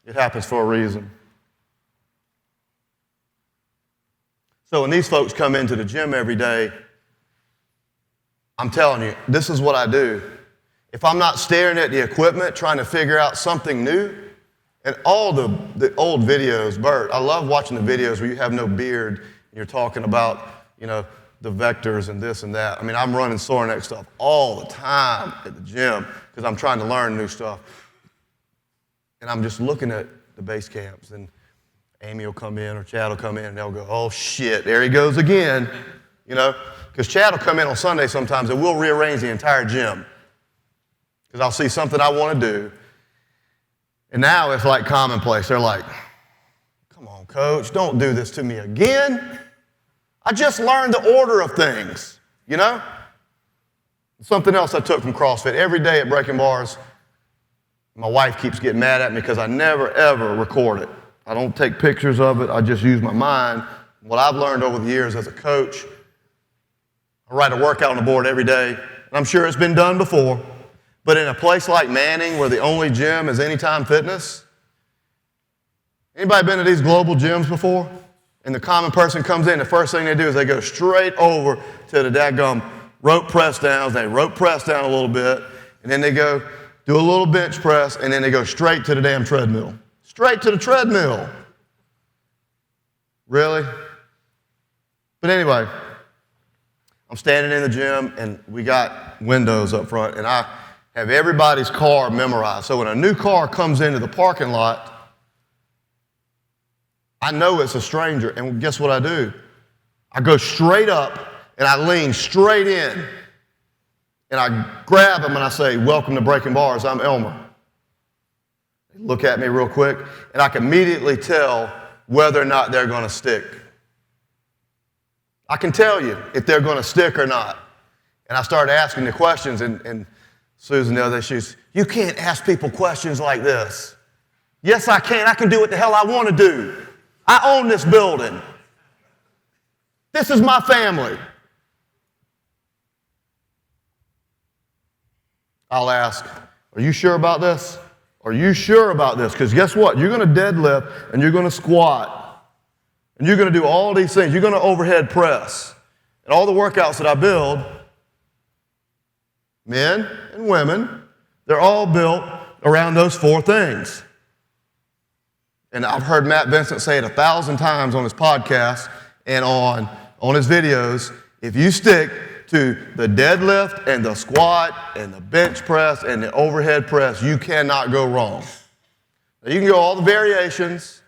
It happens for a reason. So when these folks come into the gym every day, I'm telling you, this is what I do. If I'm not staring at the equipment, trying to figure out something new, and all the old videos, Bert, I love watching the videos where you have no beard, and you're talking about, the vectors and this and that. I mean, I'm running Sorinex stuff all the time at the gym because I'm trying to learn new stuff. And I'm just looking at the base camps, and Amy will come in or Chad will come in, and they'll go, oh, shit, there he goes again, because Chad will come in on Sunday sometimes, and we'll rearrange the entire gym because I'll see something I want to do. And now it's like commonplace. They're like, come on, coach, don't do this to me again. I just learned the order of things, Something else I took from CrossFit. Every day at Breaking Bars, my wife keeps getting mad at me because I never, ever record it. I don't take pictures of it. I just use my mind. What I've learned over the years as a coach, I write a workout on the board every day, and I'm sure it's been done before. But in a place like Manning, where the only gym is Anytime Fitness, anybody been to these global gyms before? And the common person comes in, the first thing they do is they go straight over to the dadgum rope press downs. They rope press down a little bit, and then they go do a little bench press, and then they go straight to the damn treadmill. Straight to the treadmill. Really? But anyway, I'm standing in the gym, and we got windows up front, and I have everybody's car memorized. So when a new car comes into the parking lot, I know it's a stranger, and guess what I do? I go straight up, and I lean straight in, and I grab them, and I say, welcome to Breaking Bars, I'm Elmer. They look at me real quick, and I can immediately tell whether or not they're going to stick. I can tell you if they're going to stick or not. And I started asking the questions, and Susan the other day, she says, you can't ask people questions like this. Yes, I can. I can do what the hell I want to do. I own this building. This is my family. I'll ask, are you sure about this? Are you sure about this? Because guess what? You're going to deadlift, and you're going to squat, and you're going to do all these things. You're going to overhead press. And all the workouts that I build, men and women, they're all built around those four things. And I've heard Matt Vincent say it 1,000 times on his podcast and on his videos. If you stick to the deadlift and the squat and the bench press and the overhead press, you cannot go wrong. Now, you can go all the variations,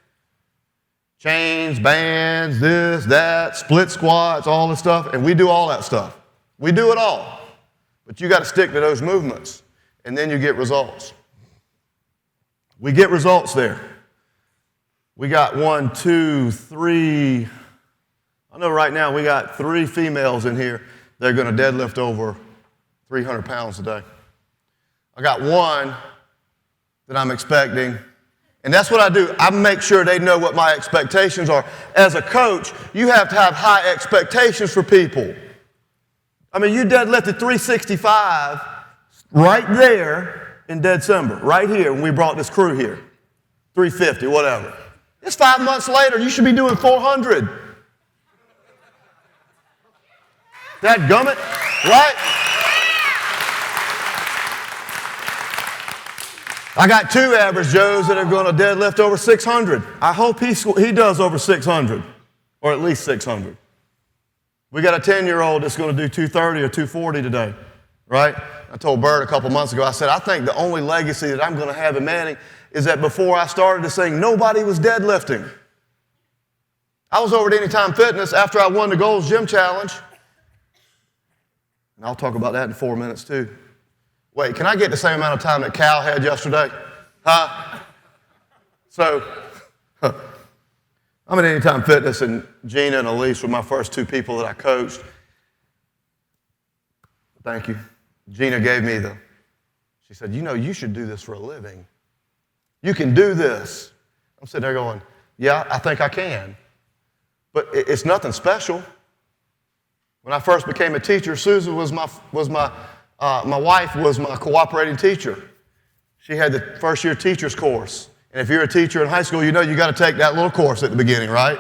chains, bands, this, that, split squats, all this stuff, and we do all that stuff. We do it all. But you got to stick to those movements, and then you get results. We get results there. We got 1, 2, 3. I know right now we got 3 females in here that are going to deadlift over 300 pounds a day. I got one that I'm expecting, and that's what I do. I make sure they know what my expectations are. As a coach, you have to have high expectations for people. I mean, you deadlifted 365 right there in December, right here when we brought this crew here, 350, whatever. It's 5 months later, you should be doing 400. Dadgummit, right? I got 2 average Joes that are going to deadlift over 600. I hope he does over 600, or at least 600. We got a 10-year-old that's going to do 230 or 240 today, right? I told Bert a couple months ago, I said, I think the only legacy that I'm going to have in Manning is that before I started this thing, nobody was deadlifting. I was over at Anytime Fitness after I won the Gold's Gym Challenge. And I'll talk about that in 4 minutes too. Wait, can I get the same amount of time that Cal had yesterday? Huh? So, I'm at Anytime Fitness, and Gina and Elise were my first 2 people that I coached. Thank you. Gina gave me she said, you know, you should do this for a living. You can do this. I'm sitting there going, yeah, I think I can. But it's nothing special. When I first became a teacher, Susan was my wife was my cooperating teacher. She had the first year teacher's course. And if you're a teacher in high school, you know you got to take that little course at the beginning, right?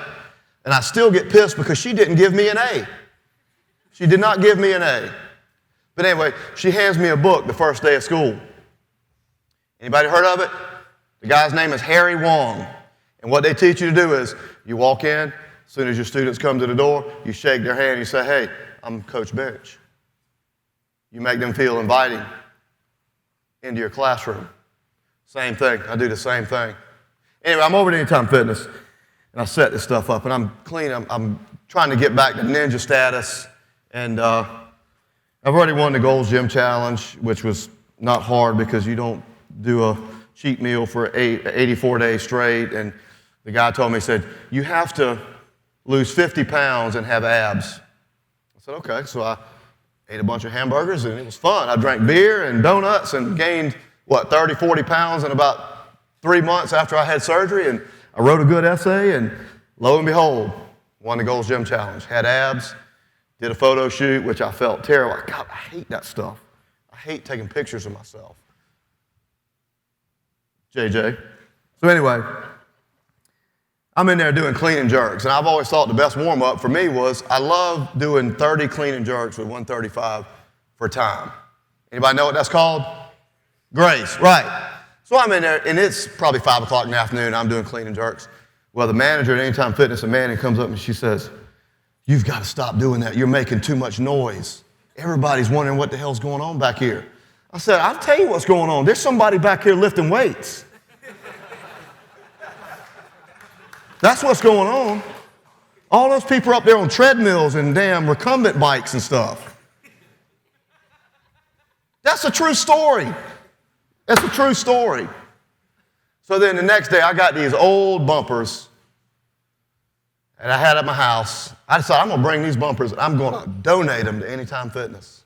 And I still get pissed because she didn't give me an A. She did not give me an A. But anyway, she hands me a book the first day of school. Anybody heard of it? The guy's name is Harry Wong. And what they teach you to do is you walk in, as soon as your students come to the door, you shake their hand, you say, hey, I'm Coach Bench. You make them feel inviting into your classroom. Same thing. I do the same thing. Anyway, I'm over at Anytime Fitness, and I set this stuff up, and I'm clean. I'm trying to get back to ninja status, and I've already won the Gold's Gym Challenge, which was not hard because you don't do a cheat meal for 84 days straight, and the guy told me, he said, you have to lose 50 pounds and have abs. I said, okay. So I ate a bunch of hamburgers, and it was fun. I drank beer and donuts and gained, 30, 40 pounds in about 3 months after I had surgery, and I wrote a good essay, and lo and behold, won the Gold's Gym Challenge. Had abs, did a photo shoot, which I felt terrible. God, I hate that stuff. I hate taking pictures of myself. JJ. So anyway, I'm in there doing clean and jerks, and I've always thought the best warm-up for me was I love doing 30 clean and jerks with 135 for time. Anybody know what that's called? Grace, right. So I'm in there, and it's probably 5 o'clock in the afternoon, I'm doing clean and jerks. Well, the manager at Anytime Fitness, a man, comes up and she says, you've got to stop doing that. You're making too much noise. Everybody's wondering what the hell's going on back here. I said, I'll tell you what's going on. There's somebody back here lifting weights. That's what's going on. All those people are up there on treadmills and damn recumbent bikes and stuff. That's a true story. That's a true story. So then the next day, I got these old bumpers and I had at my house. I decided I'm going to bring these bumpers and I'm going to donate them to Anytime Fitness.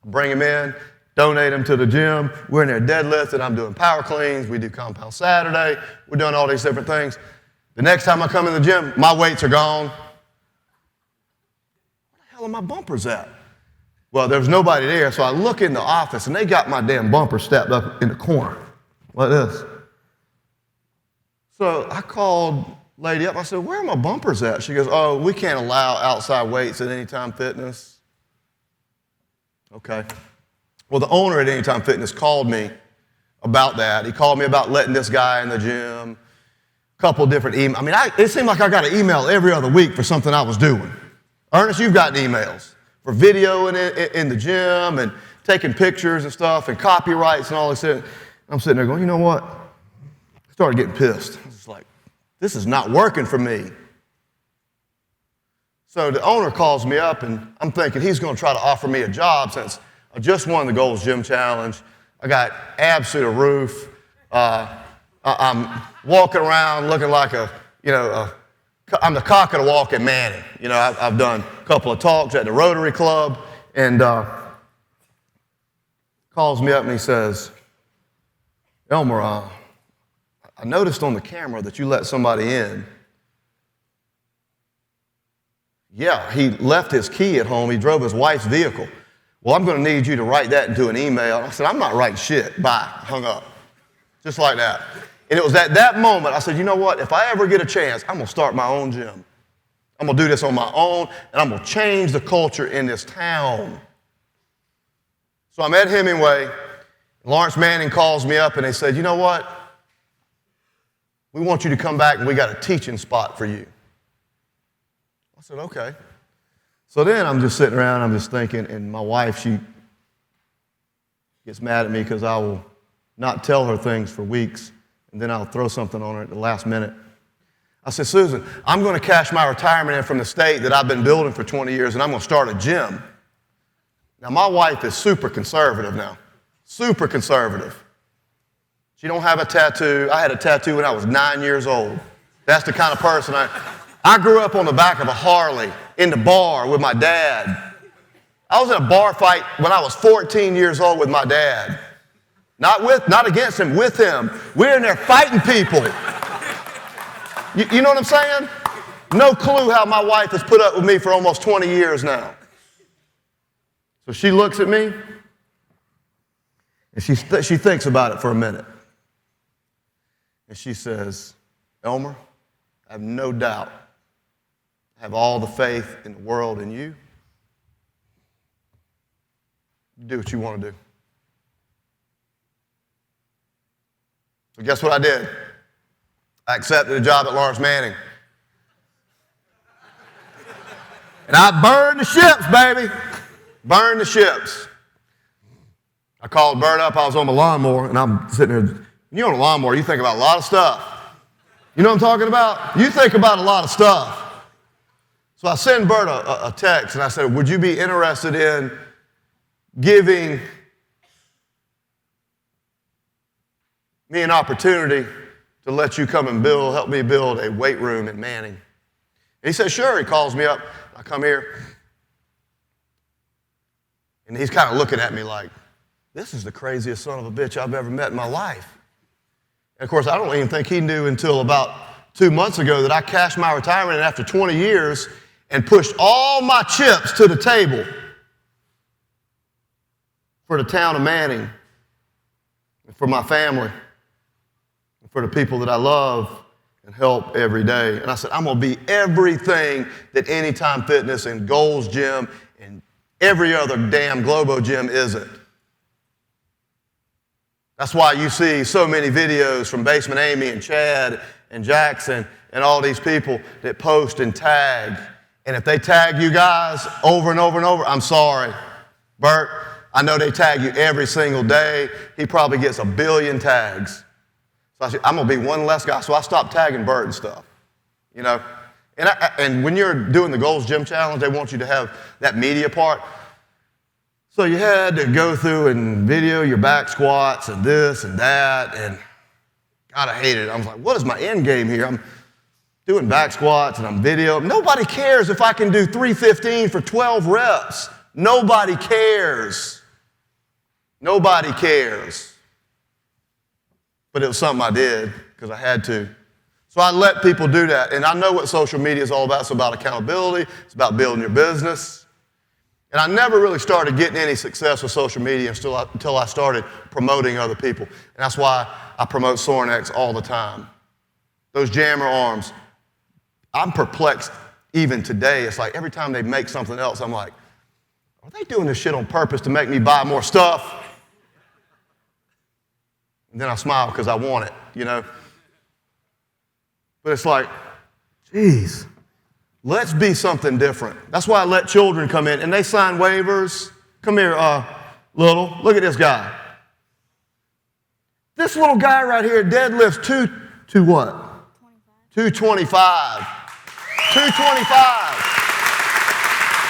Bring them in, donate them to the gym. We're in there deadlifting. I'm doing power cleans. We do Compound Saturday. We're doing all these different things. The next time I come in the gym, my weights are gone. Where the hell are my bumpers at? Well, there was nobody there, so I look in the office, and they got my damn bumper stepped up in the corner, like this. So I called lady up. I said, where are my bumpers at? She goes, oh, we can't allow outside weights at Anytime Fitness. Okay. Well, the owner at Anytime Fitness called me about that. He called me about letting this guy in the gym. A couple different emails. I mean, it seemed like I got an email every other week for something I was doing. Ernest, you've gotten emails for video in the gym and taking pictures and stuff and copyrights and all this. I'm sitting there going, you know what? I started getting pissed. I was just like, this is not working for me. So the owner calls me up, and I'm thinking he's going to try to offer me a job since I just won the Gold's Gym Challenge. I got abs through the roof. I'm walking around looking like I'm the cock of the walk at Manning. You know, I've done a couple of talks at the Rotary Club, and calls me up and he says, Elmer, I noticed on the camera that you let somebody in. Yeah, he left his key at home. He drove his wife's vehicle. Well, I'm going to need you to write that into an email. I said, I'm not writing shit. Bye. Hung up. Just like that. And it was at that moment I said, you know what? If I ever get a chance, I'm going to start my own gym. I'm going to do this on my own, and I'm going to change the culture in this town. So I'm at Hemingway. Lawrence Manning calls me up, and they said, you know what? We want you to come back, and we got a teaching spot for you. I said, okay. So then I'm just sitting around, I'm just thinking, and my wife, she gets mad at me because I will not tell her things for weeks, and then I'll throw something on her at the last minute. I said, Susan, I'm going to cash my retirement in from the state that I've been building for 20 years, and I'm going to start a gym. Now, my wife is super conservative now, super conservative. She don't have a tattoo. I had a tattoo when I was 9 years old. That's the kind of person I grew up on the back of a Harley in the bar with my dad. I was in a bar fight when I was 14 years old with my dad. Not against him, with him. We're in there fighting people. You know what I'm saying? No clue how my wife has put up with me for almost 20 years now. So she looks at me, and she thinks about it for a minute. And she says, Elmer, I have no doubt. I have all the faith in the world in you. Do what you want to do. So guess what I did? I accepted a job at Lawrence Manning. And I burned the ships, baby. Burned the ships. I called Bert up. I was on my lawnmower, and I'm sitting there. You're on a lawnmower, you think about a lot of stuff. You know what I'm talking about? You think about a lot of stuff. So I send Bert a text, and I said, would you be interested in giving me an opportunity to let you come and help me build a weight room at Manning? And he said, sure. He calls me up. I come here. And he's kind of looking at me like, this is the craziest son of a bitch I've ever met in my life. And of course, I don't even think he knew until about 2 months ago that I cashed my retirement after 20 years and pushed all my chips to the table for the town of Manning, and for my family, and for the people that I love and help every day. And I said, I'm going to be everything that Anytime Fitness and Gold's Gym and every other damn Globo gym isn't. That's why you see so many videos from Basement Amy and Chad and Jackson and all these people that post and tag. And if they tag you guys over and over and over, I'm sorry. Bert, I know they tag you every single day. He probably gets 1 billion tags. So I said, I'm going to be one less guy. So I stopped tagging Bert and stuff, you know. And when you're doing the Gold's Gym Challenge, they want you to have that media part. So you had to go through and video your back squats and this and that, and God, I hated it. I was like, what is my end game here? I'm doing back squats and I'm videoing. Nobody cares if I can do 315 for 12 reps. Nobody cares. Nobody cares. But it was something I did because I had to. So I let people do that, and I know what social media is all about. It's about accountability. It's about building your business. And I never really started getting any success with social media until I started promoting other people. And that's why I promote Sorinex all the time. Those jammer arms, I'm perplexed even today. It's like every time they make something else, I'm like, are they doing this shit on purpose to make me buy more stuff? And then I smile because I want it, you know. But it's like, geez. Let's be something different. That's why I let children come in, and they sign waivers. Come here, little. Look at this guy. This little guy right here deadlifts to what? 225. 225.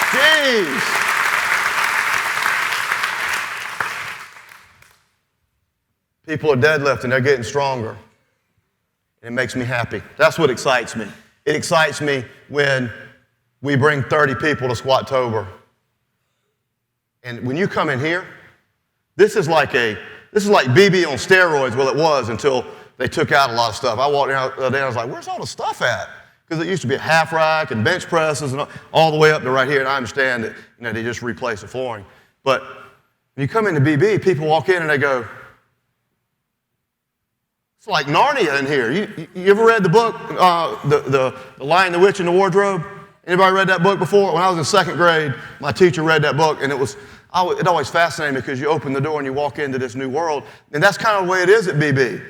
Jeez. People are deadlifting. They're getting stronger. and it makes me happy. That's what excites me. It excites me when we bring 30 people to Squat-tober. And when you come in here, this is like BB on steroids. Well, it was until they took out a lot of stuff. I walked down the other day and I was like, where's all the stuff at? Because it used to be a half rack and bench presses and all the way up to right here. And I understand that they just replaced the flooring. But when you come into BB, people walk in and they go, it's like Narnia in here. You ever read the book, the Lion, the Witch, and the Wardrobe? Anybody read that book before? When I was in second grade, my teacher read that book, and it always fascinated me because you open the door and you walk into this new world, and that's kind of the way it is at BB.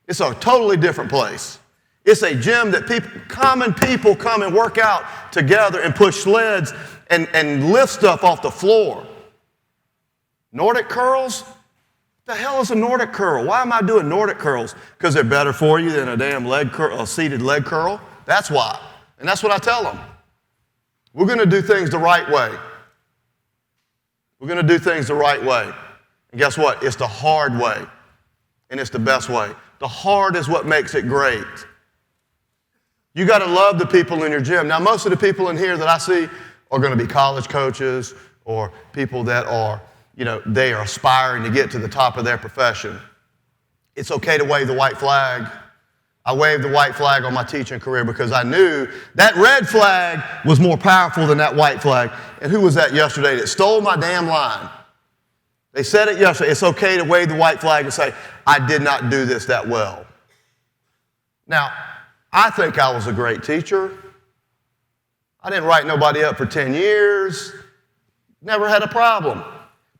It's a totally different place. It's a gym that common people come and work out together and push sleds and lift stuff off the floor. Nordic curls? What the hell is a Nordic curl? Why am I doing Nordic curls? Because they're better for you than a damn a seated leg curl? That's why. And that's what I tell them. We're going to do things the right way. We're going to do things the right way. And guess what? It's the hard way. And it's the best way. The hard is what makes it great. You got to love the people in your gym. Now, most of the people in here that I see are going to be college coaches or people that are, they are aspiring to get to the top of their profession. It's okay to wave the white flag. I waved the white flag on my teaching career because I knew that red flag was more powerful than that white flag. And who was that yesterday that stole my damn line? They said it yesterday. It's okay to wave the white flag and say, I did not do this that well. Now, I think I was a great teacher. I didn't write nobody up for 10 years. Never had a problem.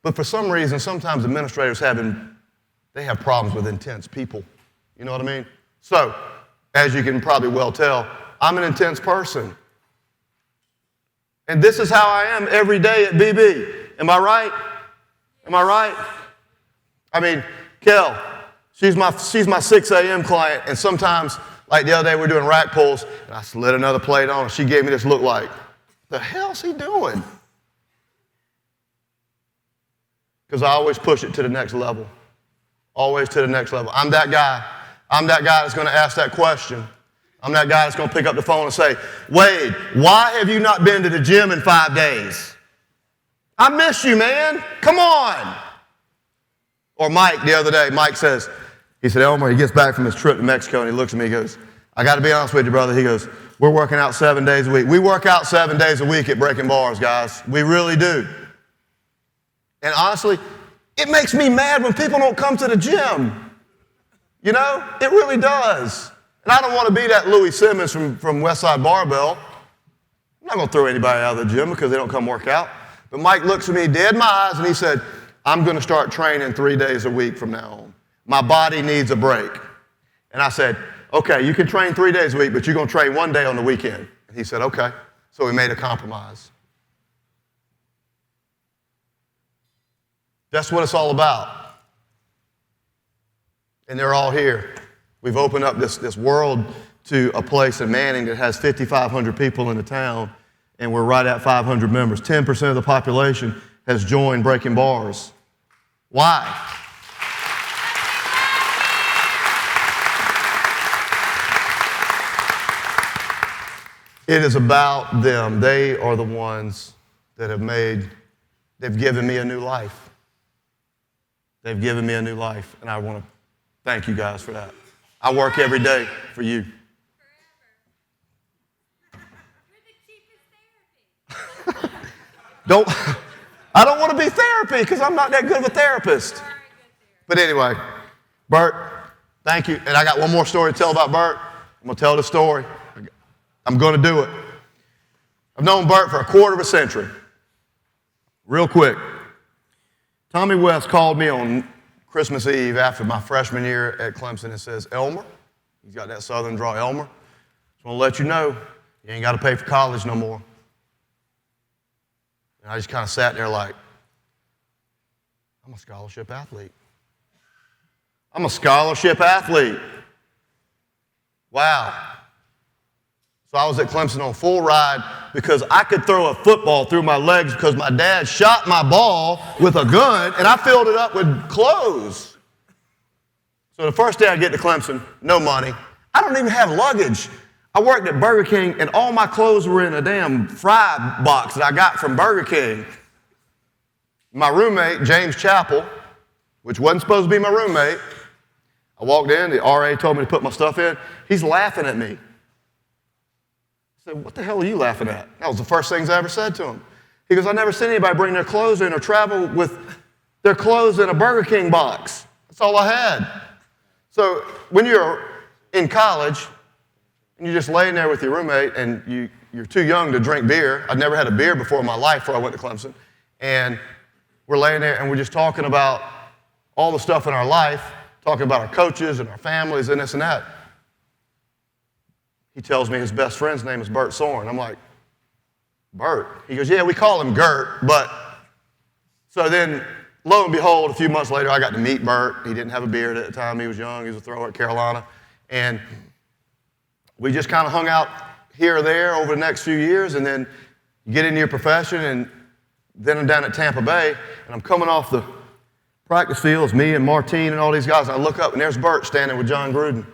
But for some reason, sometimes administrators they have problems with intense people. You know what I mean? So, as you can probably well tell, I'm an intense person. And this is how I am every day at BB. Am I right? Am I right? I mean, Kel, she's my 6 a.m. client, and sometimes, like the other day, we're doing rack pulls, and I slid another plate on, and she gave me this look like, the hell's he doing? Because I always push it to the next level. Always to the next level. I'm that guy. I'm that guy that's going to ask that question. I'm that guy that's going to pick up the phone and say, Wade, why have you not been to the gym in 5 days? I miss you, man. Come on. Or Mike the other day, he said, Elmer, he gets back from his trip to Mexico, and he looks at me and goes, I got to be honest with you, brother. He goes, we're working out 7 days a week. We work out 7 days a week at Breaking Bars, guys. We really do. And honestly, it makes me mad when people don't come to the gym. It really does. And I don't want to be that Louis Simmons from Westside Barbell. I'm not going to throw anybody out of the gym because they don't come work out. But Mike looks at me dead in my eyes and he said, I'm going to start training 3 days a week from now on. My body needs a break. And I said, okay, you can train 3 days a week, but you're going to train 1 day on the weekend. And he said, okay. So we made a compromise. That's what it's all about. And they're all here. We've opened up this world to a place in Manning that has 5,500 people in the town, and we're right at 500 members. 10% of the population has joined Breaking Bars. Why? It is about them. They are the ones that they've given me a new life. They've given me a new life, and I want to thank you guys for that. I work every day for you. I don't want to be therapy because I'm not that good of a therapist. But anyway, Bert, thank you. And I got one more story to tell about Bert. I'm going to tell the story. I'm going to do it. I've known Bert for a quarter of a century. Real quick. Tommy West called me on Christmas Eve after my freshman year at Clemson and says, Elmer, he's got that southern draw, Elmer, just want to let you know, you ain't got to pay for college no more. And I just kind of sat there like, I'm a scholarship athlete. I'm a scholarship athlete. Wow. So I was at Clemson on full ride because I could throw a football through my legs because my dad shot my ball with a gun and I filled it up with clothes. So the first day I get to Clemson, no money. I don't even have luggage. I worked at Burger King, and all my clothes were in a damn fry box that I got from Burger King. My roommate, James Chappell, which wasn't supposed to be my roommate, I walked in, the RA told me to put my stuff in. He's laughing at me. I said, what the hell are you laughing at? That was the first things I ever said to him. He goes, I've never seen anybody bring their clothes in or travel with their clothes in a Burger King box. That's all I had. So when you're in college, and you're just laying there with your roommate, and you're too young to drink beer. I'd never had a beer before in my life before I went to Clemson. And we're laying there, and we're just talking about all the stuff in our life, talking about our coaches and our families and this and that. He tells me his best friend's name is Bert Soren. I'm like, Bert? He goes, yeah, we call him Gert, but... So then, lo and behold, a few months later, I got to meet Bert. He didn't have a beard at the time. He was young. He was a thrower at Carolina. And we just kind of hung out here or there over the next few years, and then you get into your profession, and then I'm down at Tampa Bay, and I'm coming off the practice fields, me and Martine and all these guys, and I look up, and there's Bert standing with John Gruden.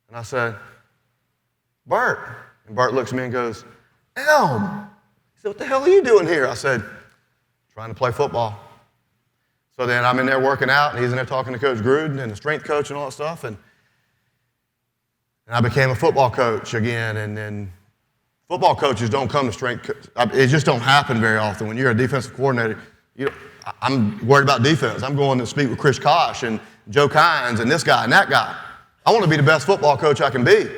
And I said, Bert. And Bert looks at me and goes, Elm. He said, what the hell are you doing here? I said, trying to play football. So then I'm in there working out, and he's in there talking to Coach Gruden and the strength coach and all that stuff, and I became a football coach again, and then football coaches don't come to strength. It just don't happen very often. When you're a defensive coordinator, I'm worried about defense. I'm going to speak with Chris Kosh and Joe Kynes and this guy and that guy. I want to be the best football coach I can be.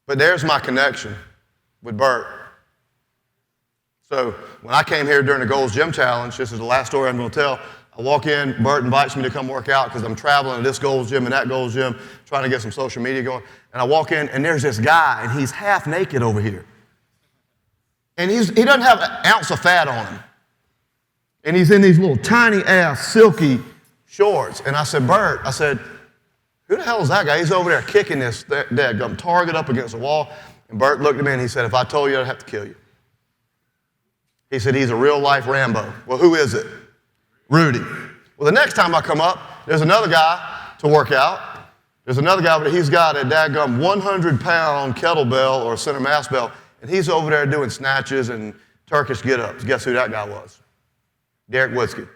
But there's my connection with Bert. So when I came here during the Gold's Gym Challenge, this is the last story I'm going to tell, I walk in, Bert invites me to come work out because I'm traveling to this Gold's Gym and that Gold's Gym, trying to get some social media going. And I walk in, and there's this guy, and he's half naked over here. And he doesn't have an ounce of fat on him. And he's in these little tiny-ass, silky shorts. And I said, Bert, I said, who the hell is that guy? He's over there kicking this dadgum target up against the wall. And Bert looked at me, and he said, if I told you, I'd have to kill you. He said, he's a real-life Rambo. Well, who is it? Rudy. Well, the next time I come up, there's another guy to work out. There's another guy, but he's got a dadgum 100-pound kettlebell or center mass bell, and he's over there doing snatches and Turkish get-ups. Guess who that guy was? Derek Witzke.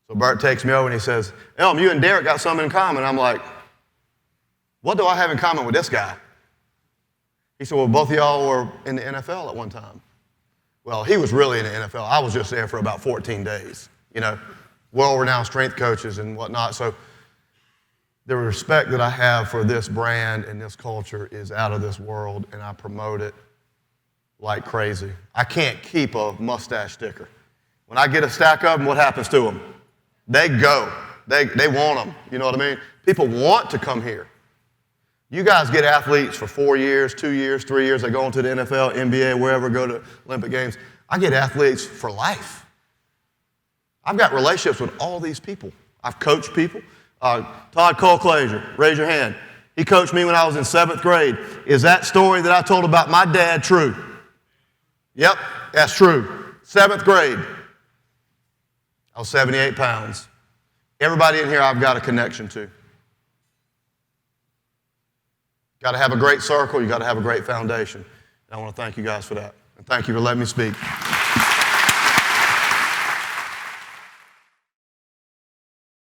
So Bert takes me over and he says, Elm, you and Derek got something in common. I'm like, what do I have in common with this guy? He said, well, both of y'all were in the NFL at one time. Well, he was really in the NFL. I was just there for about 14 days, world-renowned strength coaches and whatnot. So the respect that I have for this brand and this culture is out of this world, and I promote it like crazy. I can't keep a mustache sticker. When I get a stack of them, what happens to them? They go. They want them. You know what I mean? People want to come here. You guys get athletes for 4 years, 2 years, 3 years. They go into the NFL, NBA, wherever, go to Olympic Games. I get athletes for life. I've got relationships with all these people. I've coached people. Todd Colclaser, raise your hand. He coached me when I was in 7th grade. Is that story that I told about my dad true? Yep, that's true. 7th grade. I was 78 pounds. Everybody in here I've got a connection to. Got to have a great circle. You got to have a great foundation. And I want to thank you guys for that. And thank you for letting me speak.